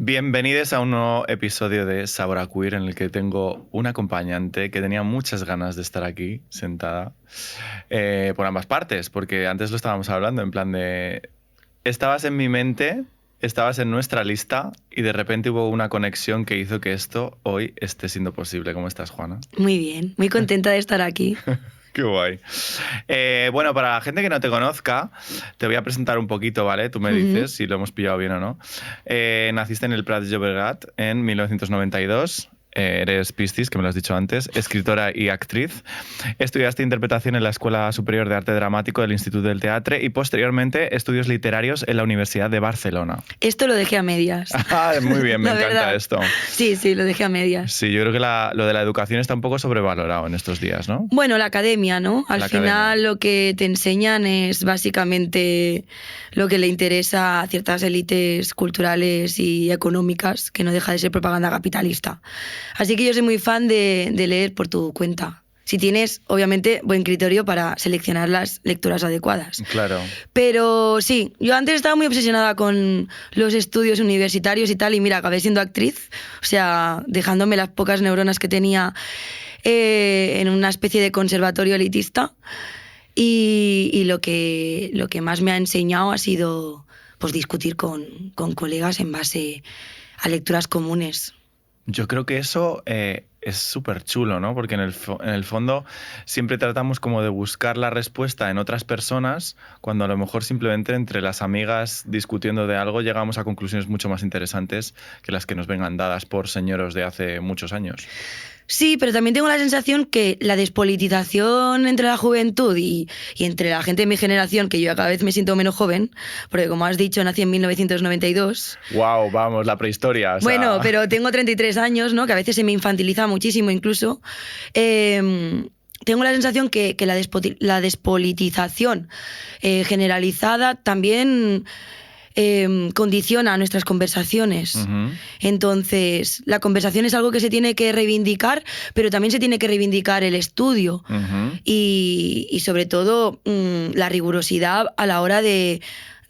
Bienvenidos a un nuevo episodio de Sabor a Queer, en el que tengo una acompañante que tenía muchas ganas de estar aquí, sentada, por ambas partes, porque antes lo estábamos hablando, en plan de... Estabas en mi mente, estabas en nuestra lista y de repente hubo una conexión que hizo que esto hoy esté siendo posible. ¿Cómo estás, Juana? Muy bien, muy contenta de estar aquí. Qué guay. Bueno, para la gente que no te conozca, te voy a presentar un poquito, ¿vale? Tú me dices si lo hemos pillado bien o no. Naciste en el Prat de Llobregat en 1992. Eres Piscis, que me lo has dicho antes, escritora y actriz. Estudiaste interpretación en la Escuela Superior de Arte Dramático del Instituto del Teatro y posteriormente estudios literarios en la Universidad de Barcelona. Esto lo dejé a medias. Muy bien, me encanta verdad. Esto. Sí, lo dejé a medias. Sí, yo creo que lo de la educación está un poco sobrevalorado en estos días, ¿no? Bueno, la academia, ¿no? Al final lo que te enseñan es básicamente lo que le interesa a ciertas élites culturales y económicas, que no deja de ser propaganda capitalista. Así que yo soy muy fan de leer por tu cuenta. Si tienes, obviamente, buen criterio para seleccionar las lecturas adecuadas. Claro. Pero sí, yo antes estaba muy obsesionada con los estudios universitarios y tal, y mira, acabé siendo actriz, o sea, dejándome las pocas neuronas que tenía en una especie de conservatorio elitista. Y lo que más me ha enseñado ha sido pues, discutir con colegas en base a lecturas comunes. Yo creo que eso es súper chulo, ¿no? Porque en el fondo siempre tratamos como de buscar la respuesta en otras personas, cuando a lo mejor simplemente entre las amigas discutiendo de algo llegamos a conclusiones mucho más interesantes que las que nos vengan dadas por señoros de hace muchos años. Sí, pero también tengo la sensación que la despolitización entre la juventud y entre la gente de mi generación, que yo cada vez me siento menos joven, porque como has dicho, nací en 1992. ¡Wow! Vamos, la prehistoria. O sea... Bueno, pero tengo 33 años, ¿no? Que a veces se me infantiliza muchísimo incluso. Tengo la sensación que la despolitización generalizada también... condiciona nuestras conversaciones. Uh-huh. Entonces, la conversación es algo que se tiene que reivindicar, pero también se tiene que reivindicar el estudio. Uh-huh. Y sobre todo la rigurosidad a la hora de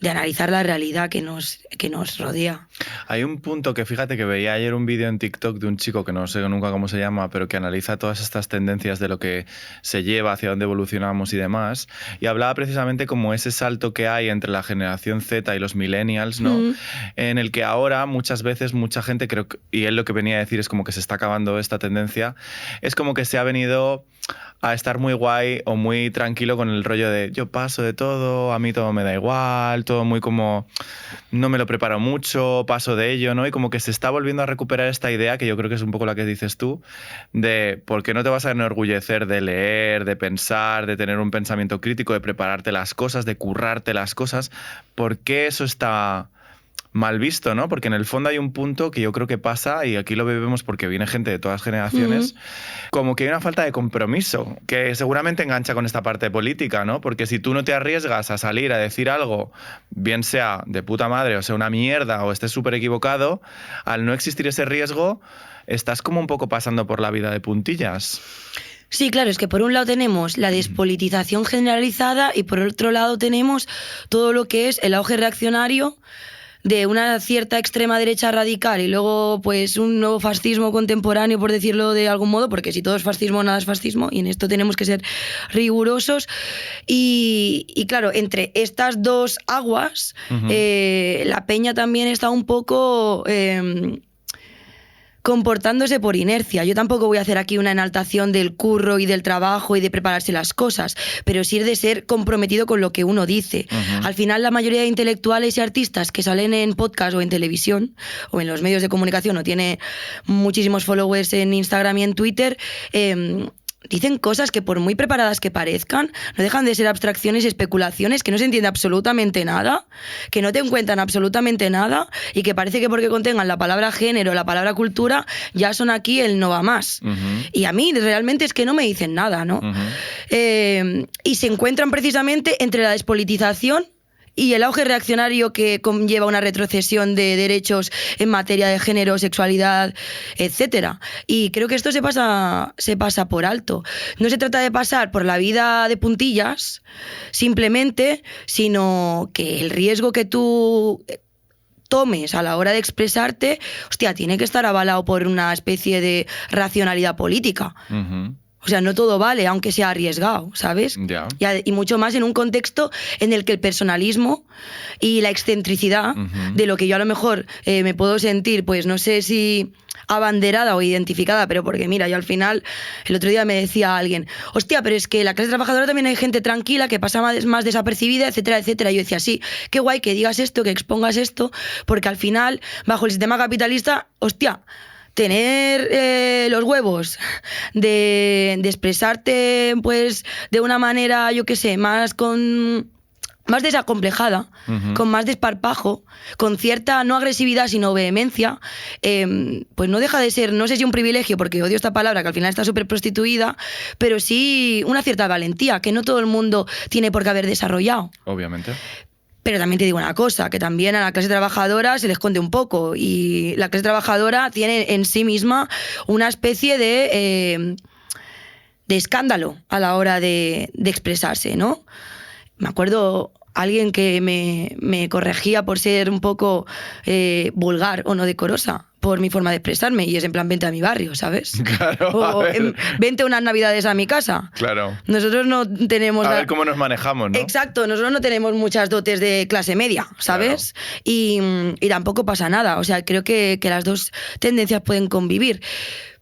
analizar la realidad que nos rodea. Hay un punto que fíjate que veía ayer un vídeo en TikTok de un chico que no sé nunca cómo se llama, pero que analiza todas estas tendencias de lo que se lleva, hacia dónde evolucionamos y demás, y hablaba precisamente como ese salto que hay entre la generación Z y los millennials, ¿no? Mm. En el que ahora muchas veces mucha gente, creo que, y él lo que venía a decir es como que se está acabando esta tendencia, es como que se ha venido a estar muy guay o muy tranquilo con el rollo de yo paso de todo, a mí todo me da igual, todo muy como no me lo preparo mucho, paso de ello, ¿no? Y como que se está volviendo a recuperar esta idea, que yo creo que es un poco la que dices tú, de por qué no te vas a enorgullecer de leer, de pensar, de tener un pensamiento crítico, de prepararte las cosas, de currarte las cosas. ¿Por qué eso está mal visto, ¿no? Porque en el fondo hay un punto que yo creo que pasa, y aquí lo vemos porque viene gente de todas generaciones, como que hay una falta de compromiso, que seguramente engancha con esta parte política, ¿no? Porque si tú no te arriesgas a salir a decir algo, bien sea de puta madre, o sea una mierda, o estés súper equivocado, al no existir ese riesgo, estás como un poco pasando por la vida de puntillas. Sí, claro, es que por un lado tenemos la despolitización generalizada y por otro lado tenemos todo lo que es el auge reaccionario de una cierta extrema derecha radical y luego pues un nuevo fascismo contemporáneo, por decirlo de algún modo, porque si todo es fascismo, nada es fascismo, y en esto tenemos que ser rigurosos. Y claro, entre estas dos aguas, la peña también está un poco... comportándose por inercia. Yo tampoco voy a hacer aquí una enaltación del curro y del trabajo y de prepararse las cosas, pero sí de ser comprometido con lo que uno dice. Uh-huh. Al final, la mayoría de intelectuales y artistas que salen en podcast o en televisión o en los medios de comunicación o tiene muchísimos followers en Instagram y en Twitter, dicen cosas que por muy preparadas que parezcan, no dejan de ser abstracciones y especulaciones, que no se entiende absolutamente nada, que no te cuentan absolutamente nada y que parece que porque contengan la palabra género, la palabra cultura, ya son aquí el no va más. Uh-huh. Y a mí realmente es que no me dicen nada, ¿no? Uh-huh. Y se encuentran precisamente entre la despolitización y el auge reaccionario que conlleva una retrocesión de derechos en materia de género, sexualidad, etcétera. Y creo que esto se pasa por alto. No se trata de pasar por la vida de puntillas, simplemente, sino que el riesgo que tú tomes a la hora de expresarte, hostia, tiene que estar avalado por una especie de racionalidad política. Ujú. O sea, no todo vale, aunque sea arriesgado, ¿sabes? Ya. Y mucho más en un contexto en el que el personalismo y la excentricidad de lo que yo a lo mejor me puedo sentir, pues no sé si abanderada o identificada, pero porque mira, yo al final, el otro día me decía alguien, hostia, pero es que en la clase trabajadora también hay gente tranquila que pasa más desapercibida, etcétera, etcétera. Y yo decía, sí, qué guay que digas esto, que expongas esto, porque al final, bajo el sistema capitalista, hostia, tener los huevos de expresarte pues de una manera, yo qué sé, más desacomplejada, con más desparpajo, con cierta no agresividad sino vehemencia, pues no deja de ser, no sé si un privilegio, porque odio esta palabra que al final está súper prostituida, pero sí una cierta valentía que no todo el mundo tiene por qué haber desarrollado. Obviamente. Pero también te digo una cosa, que también a la clase trabajadora se le esconde un poco y la clase trabajadora tiene en sí misma una especie de escándalo a la hora de expresarse, ¿no? Me acuerdo alguien que me corregía por ser un poco vulgar o no decorosa por mi forma de expresarme y es en plan, vente a mi barrio, ¿sabes? Claro. O vente unas navidades a mi casa. Claro. Nosotros no tenemos... A ver cómo nos manejamos, ¿no? Exacto, nosotros no tenemos muchas dotes de clase media, ¿sabes? Claro. Y tampoco pasa nada, o sea, creo que las dos tendencias pueden convivir.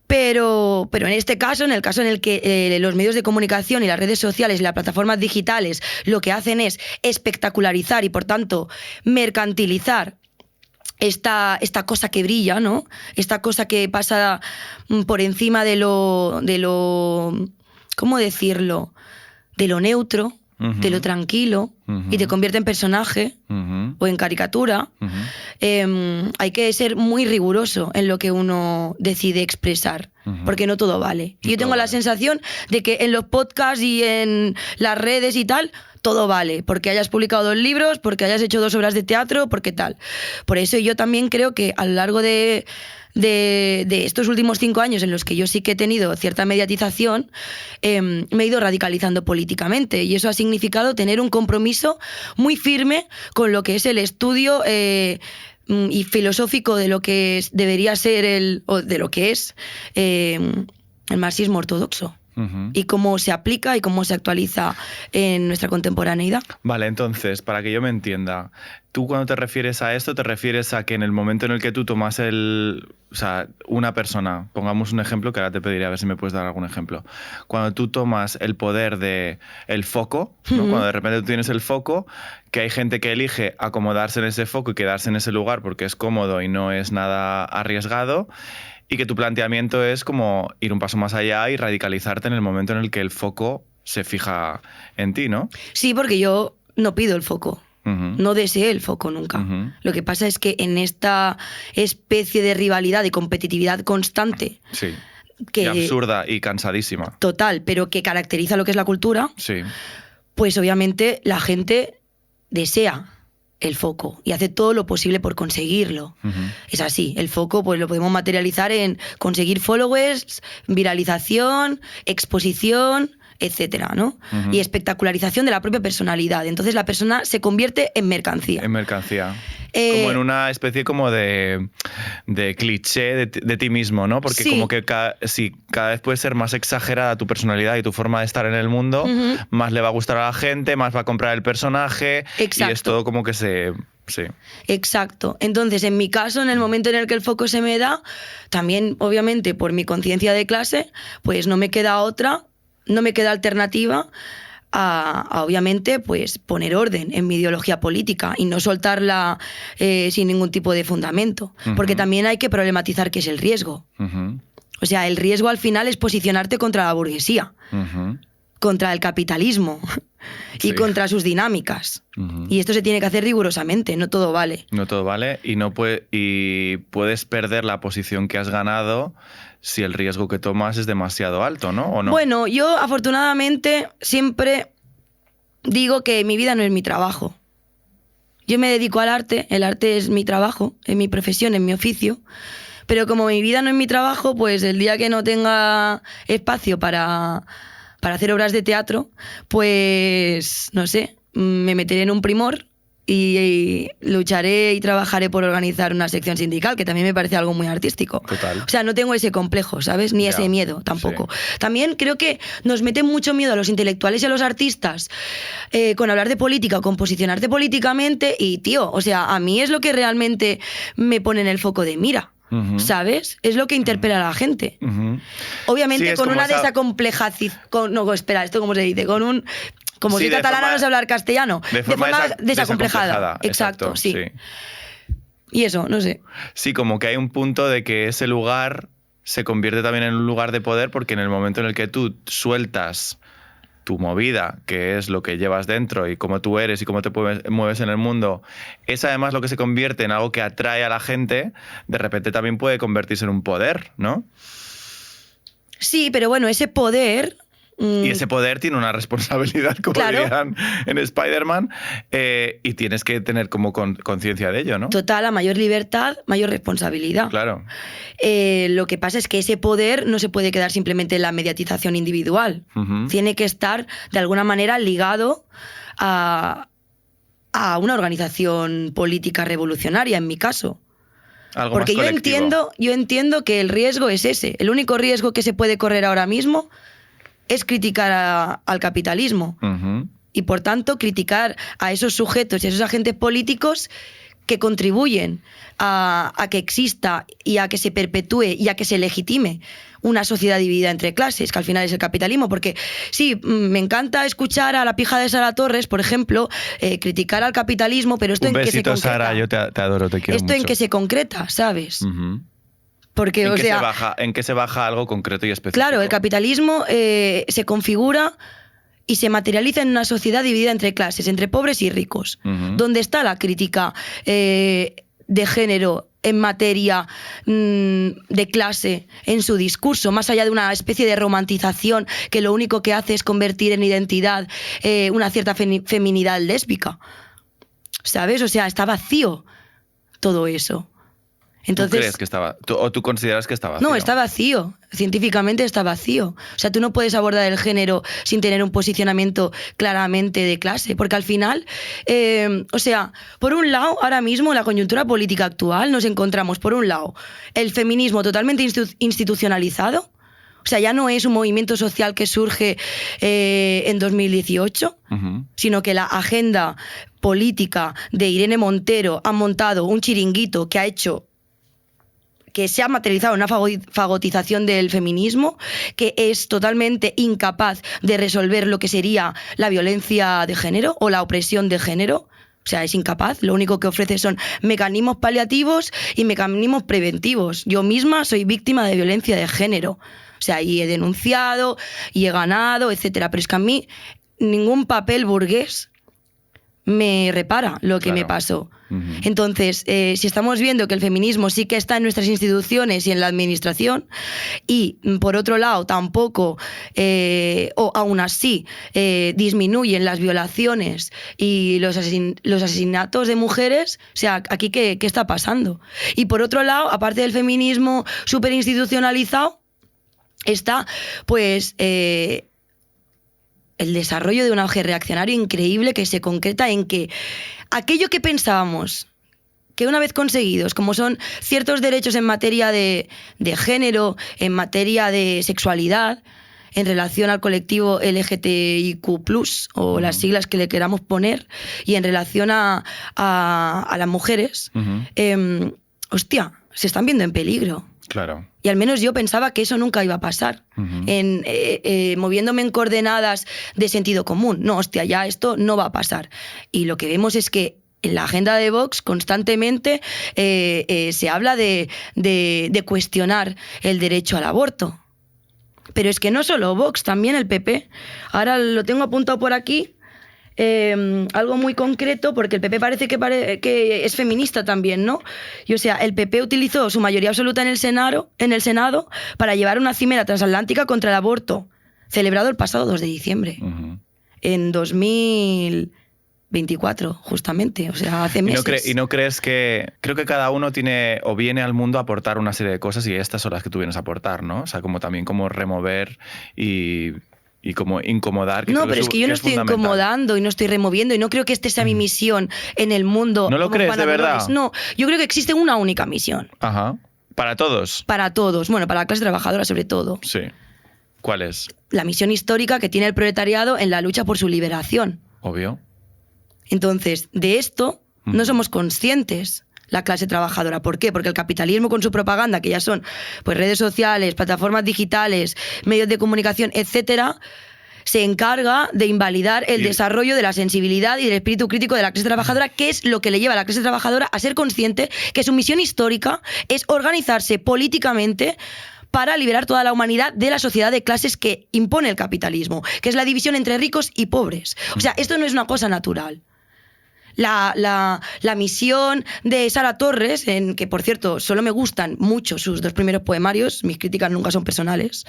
Pero en este caso, en el caso en el que los medios de comunicación y las redes sociales y las plataformas digitales lo que hacen es espectacularizar y, por tanto, mercantilizar esta cosa que brilla, ¿no? Esta cosa que pasa por encima de lo ¿cómo decirlo? De lo neutro, de lo tranquilo, y te convierte en personaje o en caricatura. Hay que ser muy riguroso en lo que uno decide expresar, porque no todo vale. Yo tengo la sensación de que en los podcasts y en las redes y tal, todo vale, porque hayas publicado 2 libros, porque hayas hecho 2 obras de teatro, porque tal. Por eso yo también creo que a lo largo de estos últimos 5 años en los que yo sí que he tenido cierta mediatización, me he ido radicalizando políticamente y eso ha significado tener un compromiso muy firme con lo que es el estudio y filosófico de lo que debería ser o de lo que es el marxismo ortodoxo. Y cómo se aplica y cómo se actualiza en nuestra contemporaneidad. Vale, entonces, para que yo me entienda, tú cuando te refieres a esto, te refieres a que en el momento en el que tú tomas o sea, una persona, pongamos un ejemplo, que ahora te pediré a ver si me puedes dar algún ejemplo. Cuando tú tomas el poder del foco, ¿no? Cuando de repente tú tienes el foco, que hay gente que elige acomodarse en ese foco y quedarse en ese lugar porque es cómodo y no es nada arriesgado, y que tu planteamiento es como ir un paso más allá y radicalizarte en el momento en el que el foco se fija en ti, ¿no? Sí, porque yo no pido el foco. No deseé el foco nunca. Lo que pasa es que en esta especie de rivalidad y competitividad constante... Sí. Y absurda y cansadísima. Total, pero que caracteriza lo que es la cultura, sí. Pues obviamente la gente desea el foco y hace todo lo posible por conseguirlo. Es así, el foco pues lo podemos materializar en conseguir followers, viralización, exposición, etcétera, ¿no? Y espectacularización de la propia personalidad. Entonces la persona se convierte en mercancía. En mercancía. Como en una especie como de cliché de ti mismo, ¿no? Porque sí. Como que cada vez puede ser más exagerada tu personalidad y tu forma de estar en el mundo, más le va a gustar a la gente, más va a comprar el personaje. Exacto. Y es todo como que Sí. Exacto. Entonces, en mi caso, en el momento en el que el foco se me da, también, obviamente, por mi conciencia de clase, pues no me queda alternativa a obviamente, pues poner orden en mi ideología política y no soltarla sin ningún tipo de fundamento. Porque también hay que problematizar qué es el riesgo. O sea, el riesgo al final es posicionarte contra la burguesía, contra el capitalismo y contra sus dinámicas. Y esto se tiene que hacer rigurosamente, no todo vale. No todo vale y puedes perder la posición que has ganado si el riesgo que tomas es demasiado alto, ¿no? ¿O no? Bueno, yo afortunadamente siempre digo que mi vida no es mi trabajo. Yo me dedico al arte, el arte es mi trabajo, es mi profesión, es mi oficio, pero como mi vida no es mi trabajo, pues el día que no tenga espacio para hacer obras de teatro, pues no sé, me meteré en un Primor y lucharé y trabajaré por organizar una sección sindical, que también me parece algo muy artístico. Total. O sea, no tengo ese complejo, ¿sabes? Ni ese miedo tampoco. Sí. También creo que nos meten mucho miedo a los intelectuales y a los artistas con hablar de política o con posicionarte políticamente y, tío, o sea, a mí es lo que realmente me pone en el foco de mira. ¿Sabes? Es lo que interpela a la gente. Obviamente con una desacomplejación... No, espera, ¿esto cómo se dice? Con un... Como soy catalana, no sé hablar castellano. De forma desacomplejada. Exacto, sí. Y eso, no sé. Sí, como que hay un punto de que ese lugar se convierte también en un lugar de poder, porque en el momento en el que tú sueltas tu movida, que es lo que llevas dentro y cómo tú eres y cómo te mueves en el mundo, es además lo que se convierte en algo que atrae a la gente, de repente también puede convertirse en un poder, ¿no? Sí, pero bueno, ese poder... Y ese poder tiene una responsabilidad, como dirían en Spider-Man, y tienes que tener como conciencia de ello, ¿no? Total, a mayor libertad, mayor responsabilidad. Claro. Lo que pasa es que ese poder no se puede quedar simplemente en la mediatización individual. Tiene que estar, de alguna manera, ligado a una organización política revolucionaria, en mi caso. Algo porque más colectivo. yo entiendo que el riesgo es ese. El único riesgo que se puede correr ahora mismo es criticar al capitalismo y, por tanto, criticar a esos sujetos y a esos agentes políticos que contribuyen a que exista y a que se perpetúe y a que se legitime una sociedad dividida entre clases, que al final es el capitalismo. Porque sí, me encanta escuchar a la pija de Sara Torres, por ejemplo, criticar al capitalismo, pero esto en qué se concreta. Sara, yo te adoro, te quiero esto mucho. En qué se concreta, ¿sabes? Porque, ¿En qué se baja algo concreto y específico? Claro, el capitalismo se configura y se materializa en una sociedad dividida entre clases, entre pobres y ricos. ¿Dónde está la crítica de género en materia de clase en su discurso, más allá de una especie de romantización que lo único que hace es convertir en identidad una cierta feminidad lésbica? ¿Sabes? O sea, está vacío todo eso. Entonces, ¿tú crees que estaba, o tú consideras que está vacío? No, está vacío. Científicamente está vacío. O sea, tú no puedes abordar el género sin tener un posicionamiento claramente de clase, porque al final, o sea, por un lado, ahora mismo en la coyuntura política actual nos encontramos, por un lado, el feminismo totalmente institucionalizado. O sea, ya no es un movimiento social que surge en 2018, sino que la agenda política de Irene Montero ha montado un chiringuito que ha hecho que se ha materializado en una fagotización del feminismo, que es totalmente incapaz de resolver lo que sería la violencia de género o la opresión de género. O sea, es incapaz. Lo único que ofrece son mecanismos paliativos y mecanismos preventivos. Yo misma soy víctima de violencia de género. O sea, y he denunciado, y he ganado, etcétera. Pero es que a mí ningún papel burgués me repara lo que me pasó. Entonces, si estamos viendo que el feminismo sí que está en nuestras instituciones y en la administración, y por otro lado tampoco, o aún así, disminuyen las violaciones y los asesinatos de mujeres, o sea, aquí ¿qué está pasando? Y por otro lado, aparte del feminismo súper institucionalizado, está pues el desarrollo de un auge reaccionario increíble que se concreta en que aquello que pensábamos que una vez conseguidos, como son ciertos derechos en materia de género, en materia de sexualidad, en relación al colectivo LGTBIQ+, o las siglas que le queramos poner, y en relación a las mujeres, hostia, se están viendo en peligro. Claro. Y al menos yo pensaba que eso nunca iba a pasar, moviéndome en coordenadas de sentido común. No, hostia, ya esto no va a pasar. Y lo que vemos es que en la agenda de Vox constantemente se habla de cuestionar el derecho al aborto. Pero es que no solo Vox, también el PP. Ahora lo tengo apuntado por aquí. Algo muy concreto, porque el PP parece que es feminista también, ¿no? Y o sea, el PP utilizó su mayoría absoluta en el Senado para llevar una cimera transatlántica contra el aborto, celebrado el pasado 2 de diciembre. En 2000... 24, justamente, o sea, hace meses. ¿Y no crees que... Creo que cada uno tiene o viene al mundo a aportar una serie de cosas y estas son las que tú vienes a aportar, ¿no? O sea, como también como remover y como incomodar. No, pero es que yo no estoy incomodando y no estoy removiendo y no creo que esta sea mi misión en el mundo. ¿No lo crees de verdad? No, yo creo que existe una única misión. Ajá. ¿Para todos? Para todos, bueno, para la clase trabajadora sobre todo. Sí. ¿Cuál es? La misión histórica que tiene el proletariado en la lucha por su liberación. Obvio. Entonces, de esto no somos conscientes la clase trabajadora. ¿Por qué? Porque el capitalismo con su propaganda, que ya son pues redes sociales, plataformas digitales, medios de comunicación, etcétera, se encarga de invalidar el desarrollo de la sensibilidad y del espíritu crítico de la clase trabajadora, que es lo que le lleva a la clase trabajadora a ser consciente que su misión histórica es organizarse políticamente para liberar toda la humanidad de la sociedad de clases que impone el capitalismo, que es la división entre ricos y pobres. O sea, esto no es una cosa natural. La misión de Sara Torres, en que por cierto solo me gustan mucho sus 2 primeros poemarios, mis críticas nunca son personales,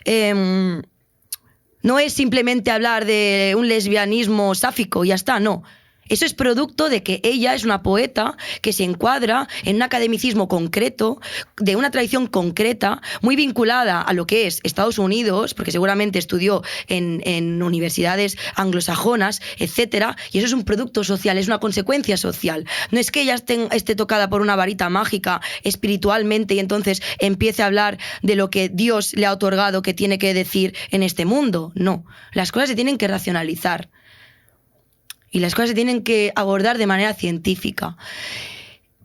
no es simplemente hablar de un lesbianismo sáfico y ya está, no. Eso es producto de que ella es una poeta que se encuadra en un academicismo concreto, de una tradición concreta, muy vinculada a lo que es Estados Unidos, porque seguramente estudió en universidades anglosajonas, etcétera, y eso es un producto social, es una consecuencia social. No es que ella esté tocada por una varita mágica espiritualmente y entonces empiece a hablar de lo que Dios le ha otorgado que tiene que decir en este mundo. No, las cosas se tienen que racionalizar. Y las cosas se tienen que abordar de manera científica.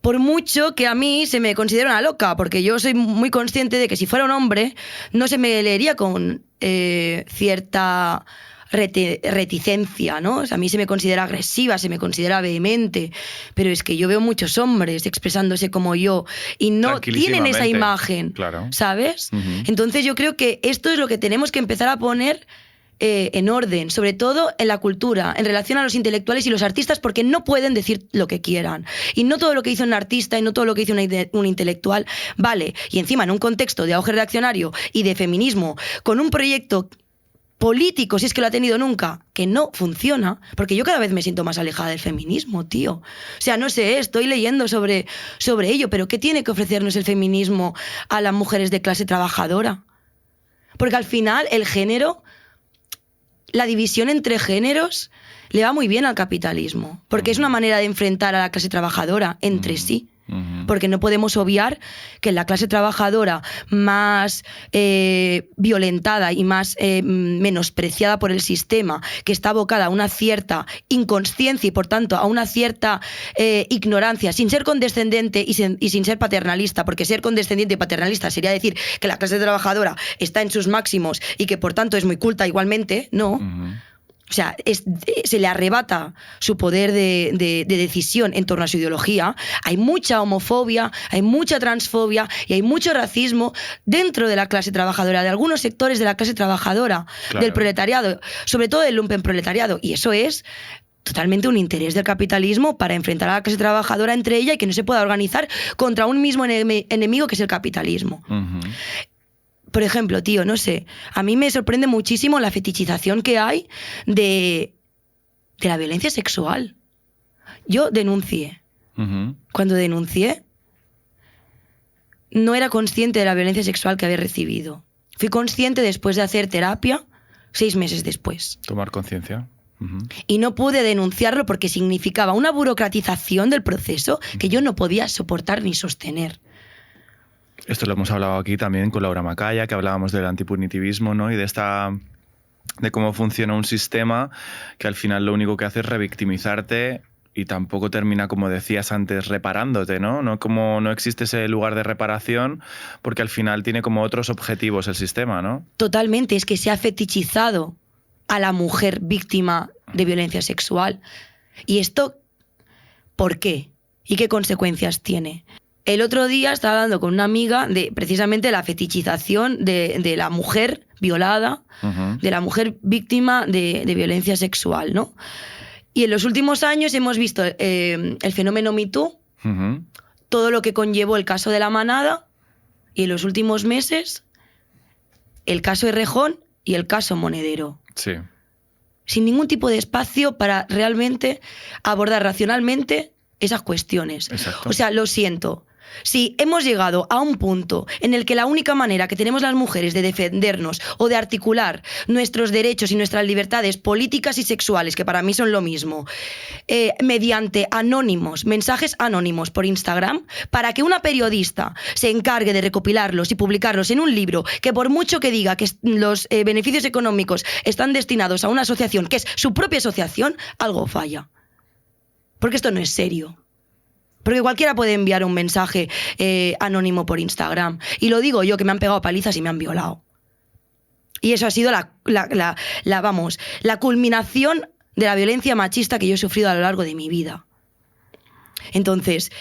Por mucho que a mí se me considere una loca, porque yo soy muy consciente de que si fuera un hombre no se me leería con cierta reticencia, ¿no? O sea, a mí se me considera agresiva, se me considera vehemente, pero es que yo veo muchos hombres expresándose como yo y no tienen esa imagen, claro. ¿Sabes? Entonces yo creo que esto es lo que tenemos que empezar a poner en orden, sobre todo en la cultura, en relación a los intelectuales y los artistas, porque no pueden decir lo que quieran. Y no todo lo que hizo un artista y no todo lo que hizo un intelectual vale. Y encima, en un contexto de auge reaccionario y de feminismo, con un proyecto político, si es que lo ha tenido nunca, que no funciona, porque yo cada vez me siento más alejada del feminismo, tío. O sea, no sé, estoy leyendo sobre ello, pero ¿qué tiene que ofrecernos el feminismo a las mujeres de clase trabajadora? Porque al final el género... La división entre géneros le va muy bien al capitalismo, porque es una manera de enfrentar a la clase trabajadora entre sí. Porque no podemos obviar que en la clase trabajadora más violentada y más menospreciada por el sistema, que está abocada a una cierta inconsciencia y por tanto a una cierta ignorancia, sin ser condescendente y sin ser paternalista, porque ser condescendiente y paternalista sería decir que la clase trabajadora está en sus máximos y que por tanto es muy culta igualmente, no. O sea, se le arrebata su poder de decisión en torno a su ideología. Hay mucha homofobia, hay mucha transfobia y hay mucho racismo dentro de la clase trabajadora, de algunos sectores de la clase trabajadora, claro, del proletariado, sobre todo del lumpenproletariado. Y eso es totalmente un interés del capitalismo para enfrentar a la clase trabajadora entre ella y que no se pueda organizar contra un mismo enemigo que es el capitalismo. Por ejemplo, tío, no sé, a mí me sorprende muchísimo la fetichización que hay de la violencia sexual. Yo denuncié. Cuando denuncié, no era consciente de la violencia sexual que había recibido. Fui consciente después de hacer terapia, 6 meses después. Tomar conciencia. Y no pude denunciarlo porque significaba una burocratización del proceso que yo no podía soportar ni sostener. Esto lo hemos hablado aquí también con Laura Macaya, que hablábamos del antipunitivismo, ¿no? Y de cómo funciona un sistema que al final lo único que hace es revictimizarte y tampoco termina, como decías antes, reparándote, ¿no? No existe ese lugar de reparación porque al final tiene como otros objetivos el sistema, ¿no? Totalmente, es que se ha fetichizado a la mujer víctima de violencia sexual. ¿Y esto por qué? ¿Y qué consecuencias tiene? El otro día estaba hablando con una amiga de precisamente la fetichización de la mujer violada, de la mujer víctima de violencia sexual, ¿no? Y en los últimos años hemos visto el fenómeno Me Too, todo lo que conllevó el caso de La Manada, y en los últimos meses el caso Errejón y el caso Monedero. Sí. sin ningún tipo de espacio para realmente abordar racionalmente esas cuestiones. Exacto. O sea, lo siento. Si hemos llegado a un punto en el que la única manera que tenemos las mujeres de defendernos o de articular nuestros derechos y nuestras libertades políticas y sexuales, que para mí son lo mismo, mediante anónimos, mensajes anónimos por Instagram, para que una periodista se encargue de recopilarlos y publicarlos en un libro que por mucho que diga que los beneficios económicos están destinados a una asociación, que es su propia asociación, algo falla. Porque esto no es serio. Porque cualquiera puede enviar un mensaje anónimo por Instagram. Y lo digo yo, que me han pegado palizas y me han violado. Y eso ha sido la culminación de la violencia machista que yo he sufrido a lo largo de mi vida. Entonces,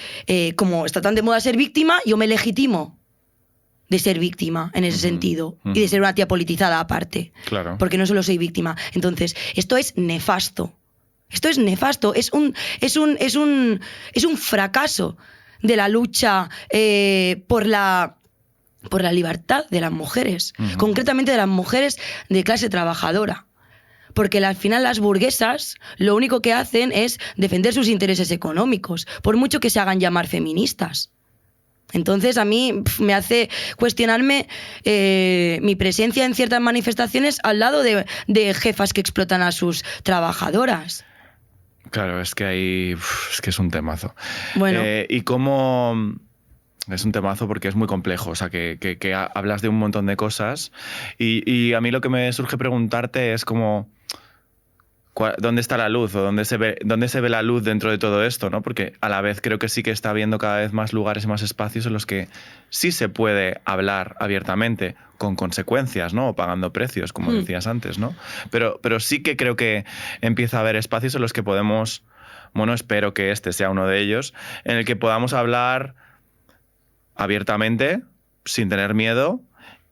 como está tan de moda ser víctima, yo me legitimo de ser víctima en ese sentido. Y de ser una tía politizada aparte. Claro. Porque no solo soy víctima. Entonces, esto es nefasto. Esto es nefasto, es un fracaso de la lucha por la libertad de las mujeres, concretamente de las mujeres de clase trabajadora. Porque al final las burguesas lo único que hacen es defender sus intereses económicos, por mucho que se hagan llamar feministas. Entonces a mí me hace cuestionarme mi presencia en ciertas manifestaciones al lado de jefas que explotan a sus trabajadoras. Claro, es que es que es un temazo. Bueno. Y cómo... Es un temazo porque es muy complejo, o sea, que hablas de un montón de cosas y a mí lo que me surge preguntarte es como... ¿Dónde está la luz o dónde se ve la luz dentro de todo esto, ¿no? Porque a la vez creo que sí que está habiendo cada vez más lugares y más espacios en los que sí se puede hablar abiertamente, con consecuencias, ¿no? O pagando precios, como decías antes, ¿no? Pero sí que creo que empieza a haber espacios en los que podemos, bueno, espero que este sea uno de ellos, en el que podamos hablar abiertamente, sin tener miedo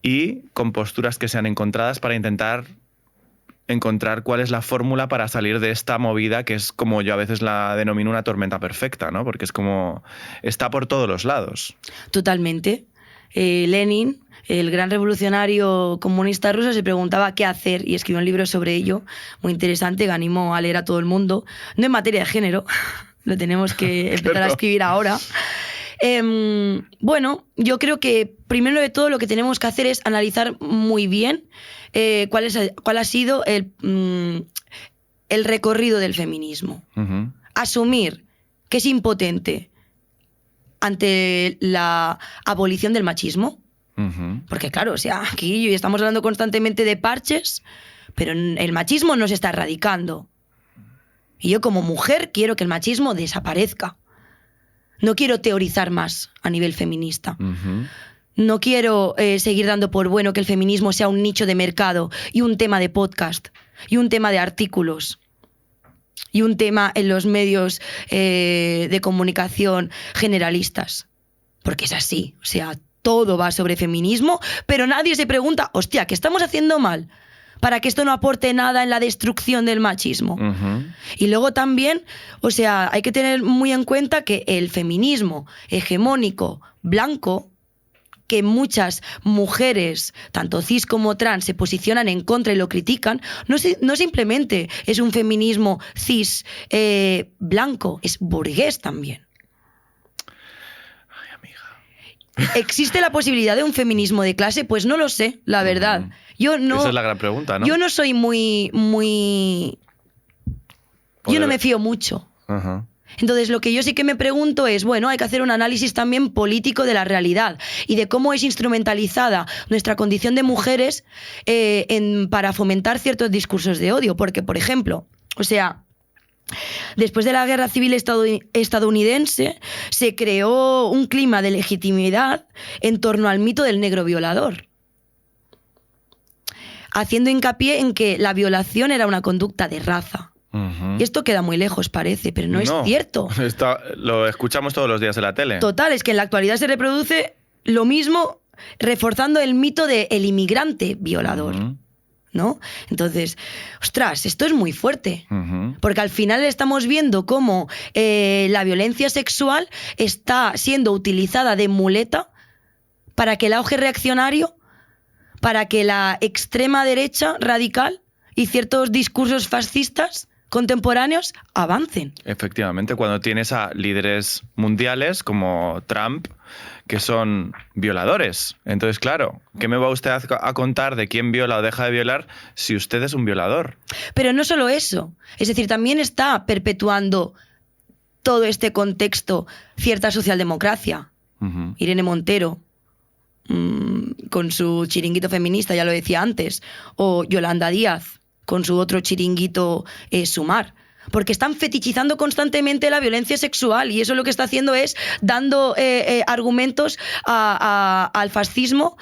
y con posturas que sean encontradas para intentar encontrar cuál es la fórmula para salir de esta movida que es, como yo a veces la denomino, una tormenta perfecta, ¿no? Porque es como... está por todos los lados. Totalmente. Lenin, el gran revolucionario comunista ruso, se preguntaba qué hacer y escribió un libro sobre ello, muy interesante, que animo a leer a todo el mundo. No en materia de género, lo tenemos que empezar a escribir ahora. Bueno, yo creo que primero de todo lo que tenemos que hacer es analizar muy bien cuál ha sido el recorrido del feminismo. Asumir que es impotente ante la abolición del machismo. Porque claro, o sea, aquí estamos hablando constantemente de parches, pero el machismo no se está erradicando. Y yo como mujer quiero que el machismo desaparezca. No quiero teorizar más a nivel feminista. No quiero seguir dando por bueno que el feminismo sea un nicho de mercado y un tema de podcast y un tema de artículos y un tema en los medios de comunicación generalistas. Porque es así, o sea, todo va sobre feminismo, pero nadie se pregunta, hostia, ¿qué estamos haciendo mal para que esto no aporte nada en la destrucción del machismo? Y luego también, o sea, hay que tener muy en cuenta que el feminismo hegemónico blanco, que muchas mujeres, tanto cis como trans, se posicionan en contra y lo critican, no simplemente es un feminismo cis blanco, es burgués también. Ay, amiga. ¿Existe la posibilidad de un feminismo de clase? Pues no lo sé, la verdad. Yo no, esa es la gran pregunta, ¿no? Yo no soy muy... Yo no me fío mucho. Entonces, lo que yo sí que me pregunto es, bueno, hay que hacer un análisis también político de la realidad y de cómo es instrumentalizada nuestra condición de mujeres para fomentar ciertos discursos de odio. Porque, por ejemplo, o sea, después de la Guerra Civil estadounidense se creó un clima de legitimidad en torno al mito del negro violador, haciendo hincapié en que la violación era una conducta de raza. Y esto queda muy lejos, parece, pero no es cierto. Lo escuchamos todos los días en la tele. Total, es que en la actualidad se reproduce lo mismo, reforzando el mito del inmigrante violador. ¿No? Entonces, ostras, esto es muy fuerte. Porque al final estamos viendo cómo la violencia sexual está siendo utilizada de muleta para que el auge reaccionario, para que la extrema derecha radical y ciertos discursos fascistas contemporáneos avancen. Efectivamente, cuando tienes a líderes mundiales como Trump, que son violadores. Entonces, claro, ¿qué me va usted a contar de quién viola o deja de violar si usted es un violador? Pero no solo eso, es decir, también está perpetuando todo este contexto cierta socialdemocracia. Irene Montero, con su chiringuito feminista, ya lo decía antes, o Yolanda Díaz, con su otro chiringuito Sumar. Porque están fetichizando constantemente la violencia sexual y eso lo que está haciendo es dando argumentos al fascismo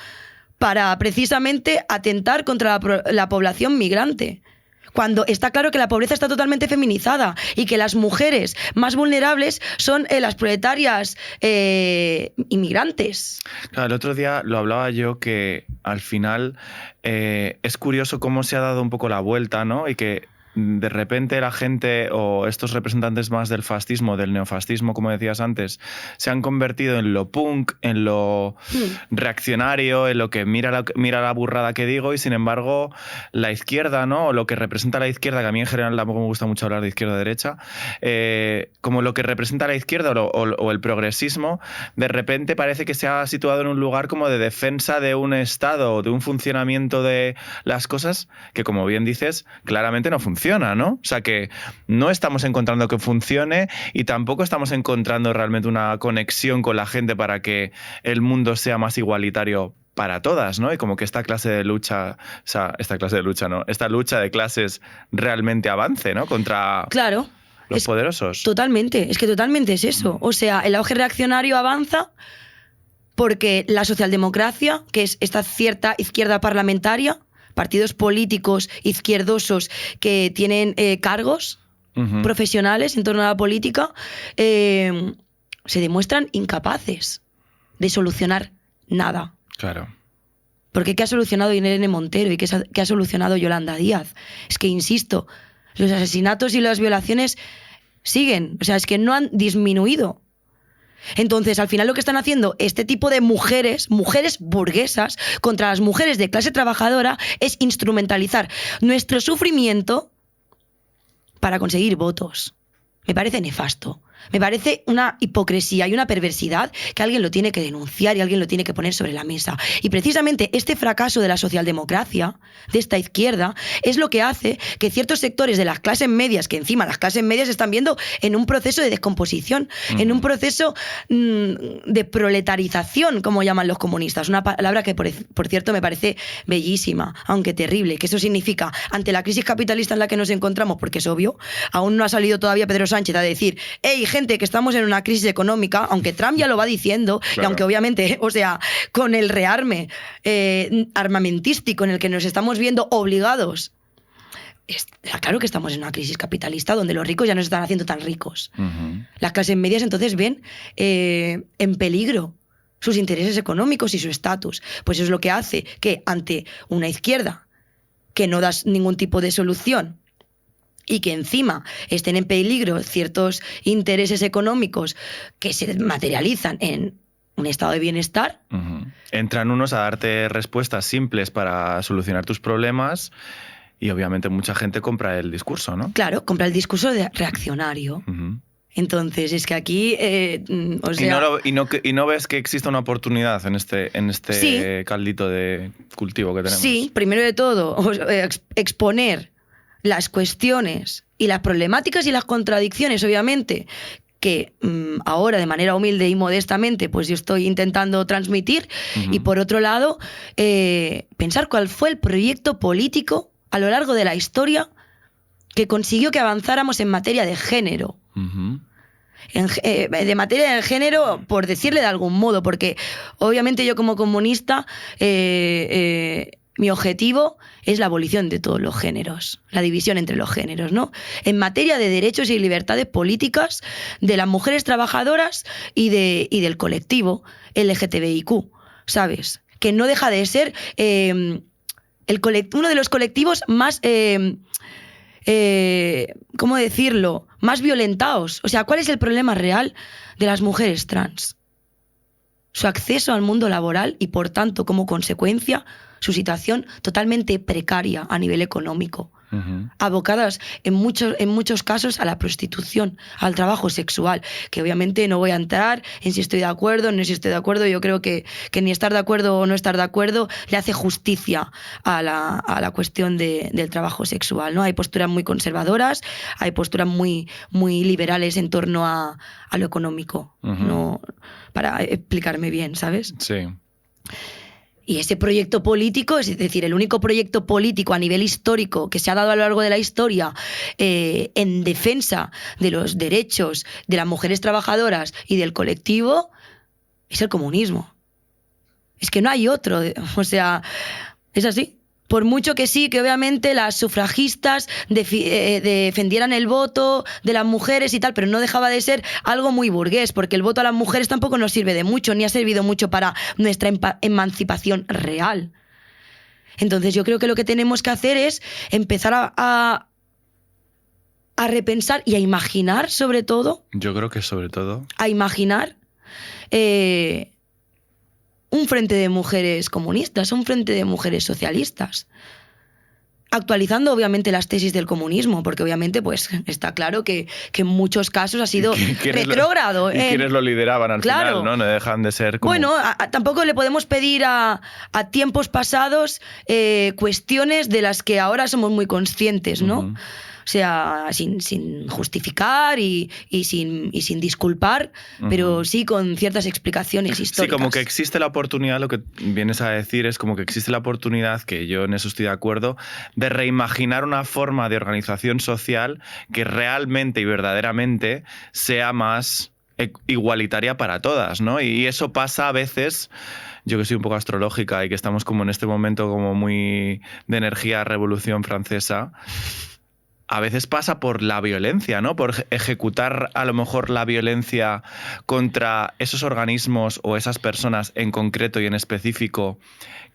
para precisamente atentar contra la población migrante. Cuando está claro que la pobreza está totalmente feminizada y que las mujeres más vulnerables son las proletarias inmigrantes. Claro, el otro día lo hablaba yo que al final es curioso cómo se ha dado un poco la vuelta, ¿no? Y que de repente la gente o estos representantes más del fascismo, del neofascismo, como decías antes, se han convertido en lo punk, en lo reaccionario, en lo que mira la burrada que digo, y sin embargo la izquierda, ¿no? O lo que representa la izquierda, que a mí en general tampoco me gusta mucho hablar de izquierda-derecha, como lo que representa la izquierda o el progresismo, de repente parece que se ha situado en un lugar como de defensa de un Estado, de un funcionamiento de las cosas que, como bien dices, claramente no funciona, ¿no? O sea que no estamos encontrando que funcione y tampoco estamos encontrando realmente una conexión con la gente para que el mundo sea más igualitario para todas, ¿no? Y como que esta lucha de clases realmente avance, ¿no? Contra los poderosos. Totalmente, es que totalmente es eso. O sea, el auge reaccionario avanza porque la socialdemocracia, que es esta cierta izquierda parlamentaria, partidos políticos izquierdosos que tienen cargos profesionales en torno a la política, se demuestran incapaces de solucionar nada. Claro. Porque ¿qué ha solucionado Irene Montero y qué ha solucionado Yolanda Díaz? Es que, insisto, los asesinatos y las violaciones siguen. O sea, es que no han disminuido. Entonces, al final lo que están haciendo este tipo de mujeres burguesas, contra las mujeres de clase trabajadora, es instrumentalizar nuestro sufrimiento para conseguir votos. Me parece nefasto. Me parece una hipocresía y una perversidad que alguien lo tiene que denunciar y alguien lo tiene que poner sobre la mesa. Y precisamente este fracaso de la socialdemocracia, de esta izquierda, es lo que hace que ciertos sectores de las clases medias, que encima las clases medias están viendo en un proceso de descomposición, en un proceso de proletarización, como llaman los comunistas. Una palabra que, por cierto, me parece bellísima, aunque terrible, que eso significa, ante la crisis capitalista en la que nos encontramos, porque es obvio, aún no ha salido todavía Pedro Sánchez a decir, hey, gente, que estamos en una crisis económica, aunque Trump ya lo va diciendo, claro. Y aunque obviamente, o sea, con el rearme armamentístico en el que nos estamos viendo obligados, está claro que estamos en una crisis capitalista donde los ricos ya no se están haciendo tan ricos. Las clases medias entonces ven en peligro sus intereses económicos y su estatus. Pues eso es lo que hace que ante una izquierda que no da ningún tipo de solución y que encima estén en peligro ciertos intereses económicos que se materializan en un estado de bienestar. Entran unos a darte respuestas simples para solucionar tus problemas y obviamente mucha gente compra el discurso, ¿no? Claro, compra el discurso reaccionario. Entonces, es que aquí... o sea... ¿Y no ves que existe una oportunidad en este sí. Caldito de cultivo que tenemos? Sí, primero de todo, exponer las cuestiones y las problemáticas y las contradicciones, obviamente, que ahora de manera humilde y modestamente pues yo estoy intentando transmitir. Y por otro lado, pensar cuál fue el proyecto político a lo largo de la historia que consiguió que avanzáramos en materia de género. De materia de género, por decirle de algún modo, porque obviamente yo como comunista mi objetivo es la abolición de todos los géneros, la división entre los géneros, ¿no? En materia de derechos y libertades políticas de las mujeres trabajadoras y del colectivo LGTBIQ, ¿sabes? Que no deja de ser uno de los colectivos más, ¿cómo decirlo?, más violentados. O sea, ¿cuál es el problema real de las mujeres trans? Su acceso al mundo laboral y, por tanto, como consecuencia, su situación totalmente precaria a nivel económico. abocadas en muchos casos a la prostitución, al trabajo sexual, que obviamente no voy a entrar en si estoy de acuerdo o no si estoy de acuerdo. Yo creo que ni estar de acuerdo o no estar de acuerdo le hace justicia a la cuestión del trabajo sexual, ¿no? Hay posturas muy conservadoras, hay posturas muy, muy liberales en torno a lo económico, no, para explicarme bien, ¿sabes? Sí. Y ese proyecto político, es decir, el único proyecto político a nivel histórico que se ha dado a lo largo de la historia en defensa de los derechos de las mujeres trabajadoras y del colectivo, es el comunismo. Es que no hay otro. O sea, es así. Por mucho que sí, que obviamente las sufragistas defendieran el voto de las mujeres y tal, pero no dejaba de ser algo muy burgués, porque el voto a las mujeres tampoco nos sirve de mucho, ni ha servido mucho para nuestra emancipación real. Entonces yo creo que lo que tenemos que hacer es empezar a repensar y a imaginar, sobre todo. Yo creo que sobre todo. A imaginar un frente de mujeres comunistas, un frente de mujeres socialistas, actualizando obviamente las tesis del comunismo, porque obviamente pues está claro que en muchos casos ha sido retrógrado. ¿Y quiénes lo lideraban al final? No dejan de ser como... Bueno, tampoco le podemos pedir a tiempos pasados cuestiones de las que ahora somos muy conscientes, ¿no? O sea, sin justificar y sin disculpar, pero sí con ciertas explicaciones históricas. Sí, como que existe la oportunidad, lo que vienes a decir es como que existe la oportunidad, que yo en eso estoy de acuerdo, de reimaginar una forma de organización social que realmente y verdaderamente sea más igualitaria para todas, ¿no? Y eso pasa a veces... Yo que soy un poco astrológica y que estamos como en este momento como muy de energía revolución francesa... A veces pasa por la violencia, ¿no? Por ejecutar a lo mejor la violencia contra esos organismos o esas personas en concreto y en específico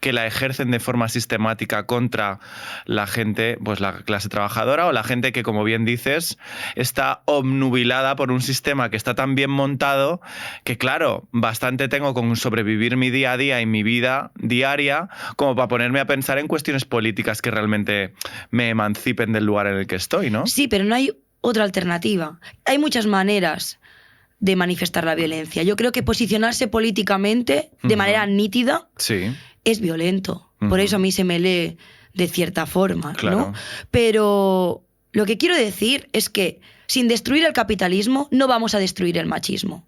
que la ejercen de forma sistemática contra la gente, pues la clase trabajadora o la gente que, como bien dices, está obnubilada por un sistema que está tan bien montado que, claro, bastante tengo con sobrevivir mi día a día y mi vida diaria como para ponerme a pensar en cuestiones políticas que realmente me emancipen del lugar en el que estoy, ¿no? Sí, pero no hay otra alternativa. Hay muchas maneras de manifestar la violencia. Yo creo que posicionarse políticamente de manera nítida es violento. Por eso a mí se me lee de cierta forma, claro, ¿no? Pero lo que quiero decir es que sin destruir el capitalismo no vamos a destruir el machismo.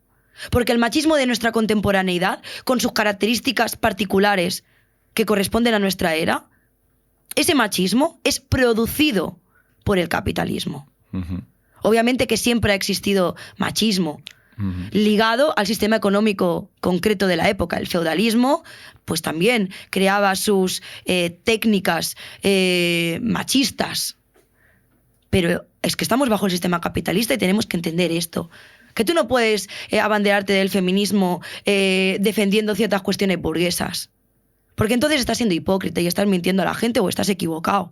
Porque el machismo de nuestra contemporaneidad, con sus características particulares que corresponden a nuestra era, ese machismo es producido por el capitalismo. Obviamente que siempre ha existido machismo ligado al sistema económico concreto de la época. El feudalismo pues también creaba sus técnicas machistas. Pero es que estamos bajo el sistema capitalista y tenemos que entender esto. Que tú no puedes abanderarte del feminismo defendiendo ciertas cuestiones burguesas. Porque entonces estás siendo hipócrita y estás mintiendo a la gente o estás equivocado.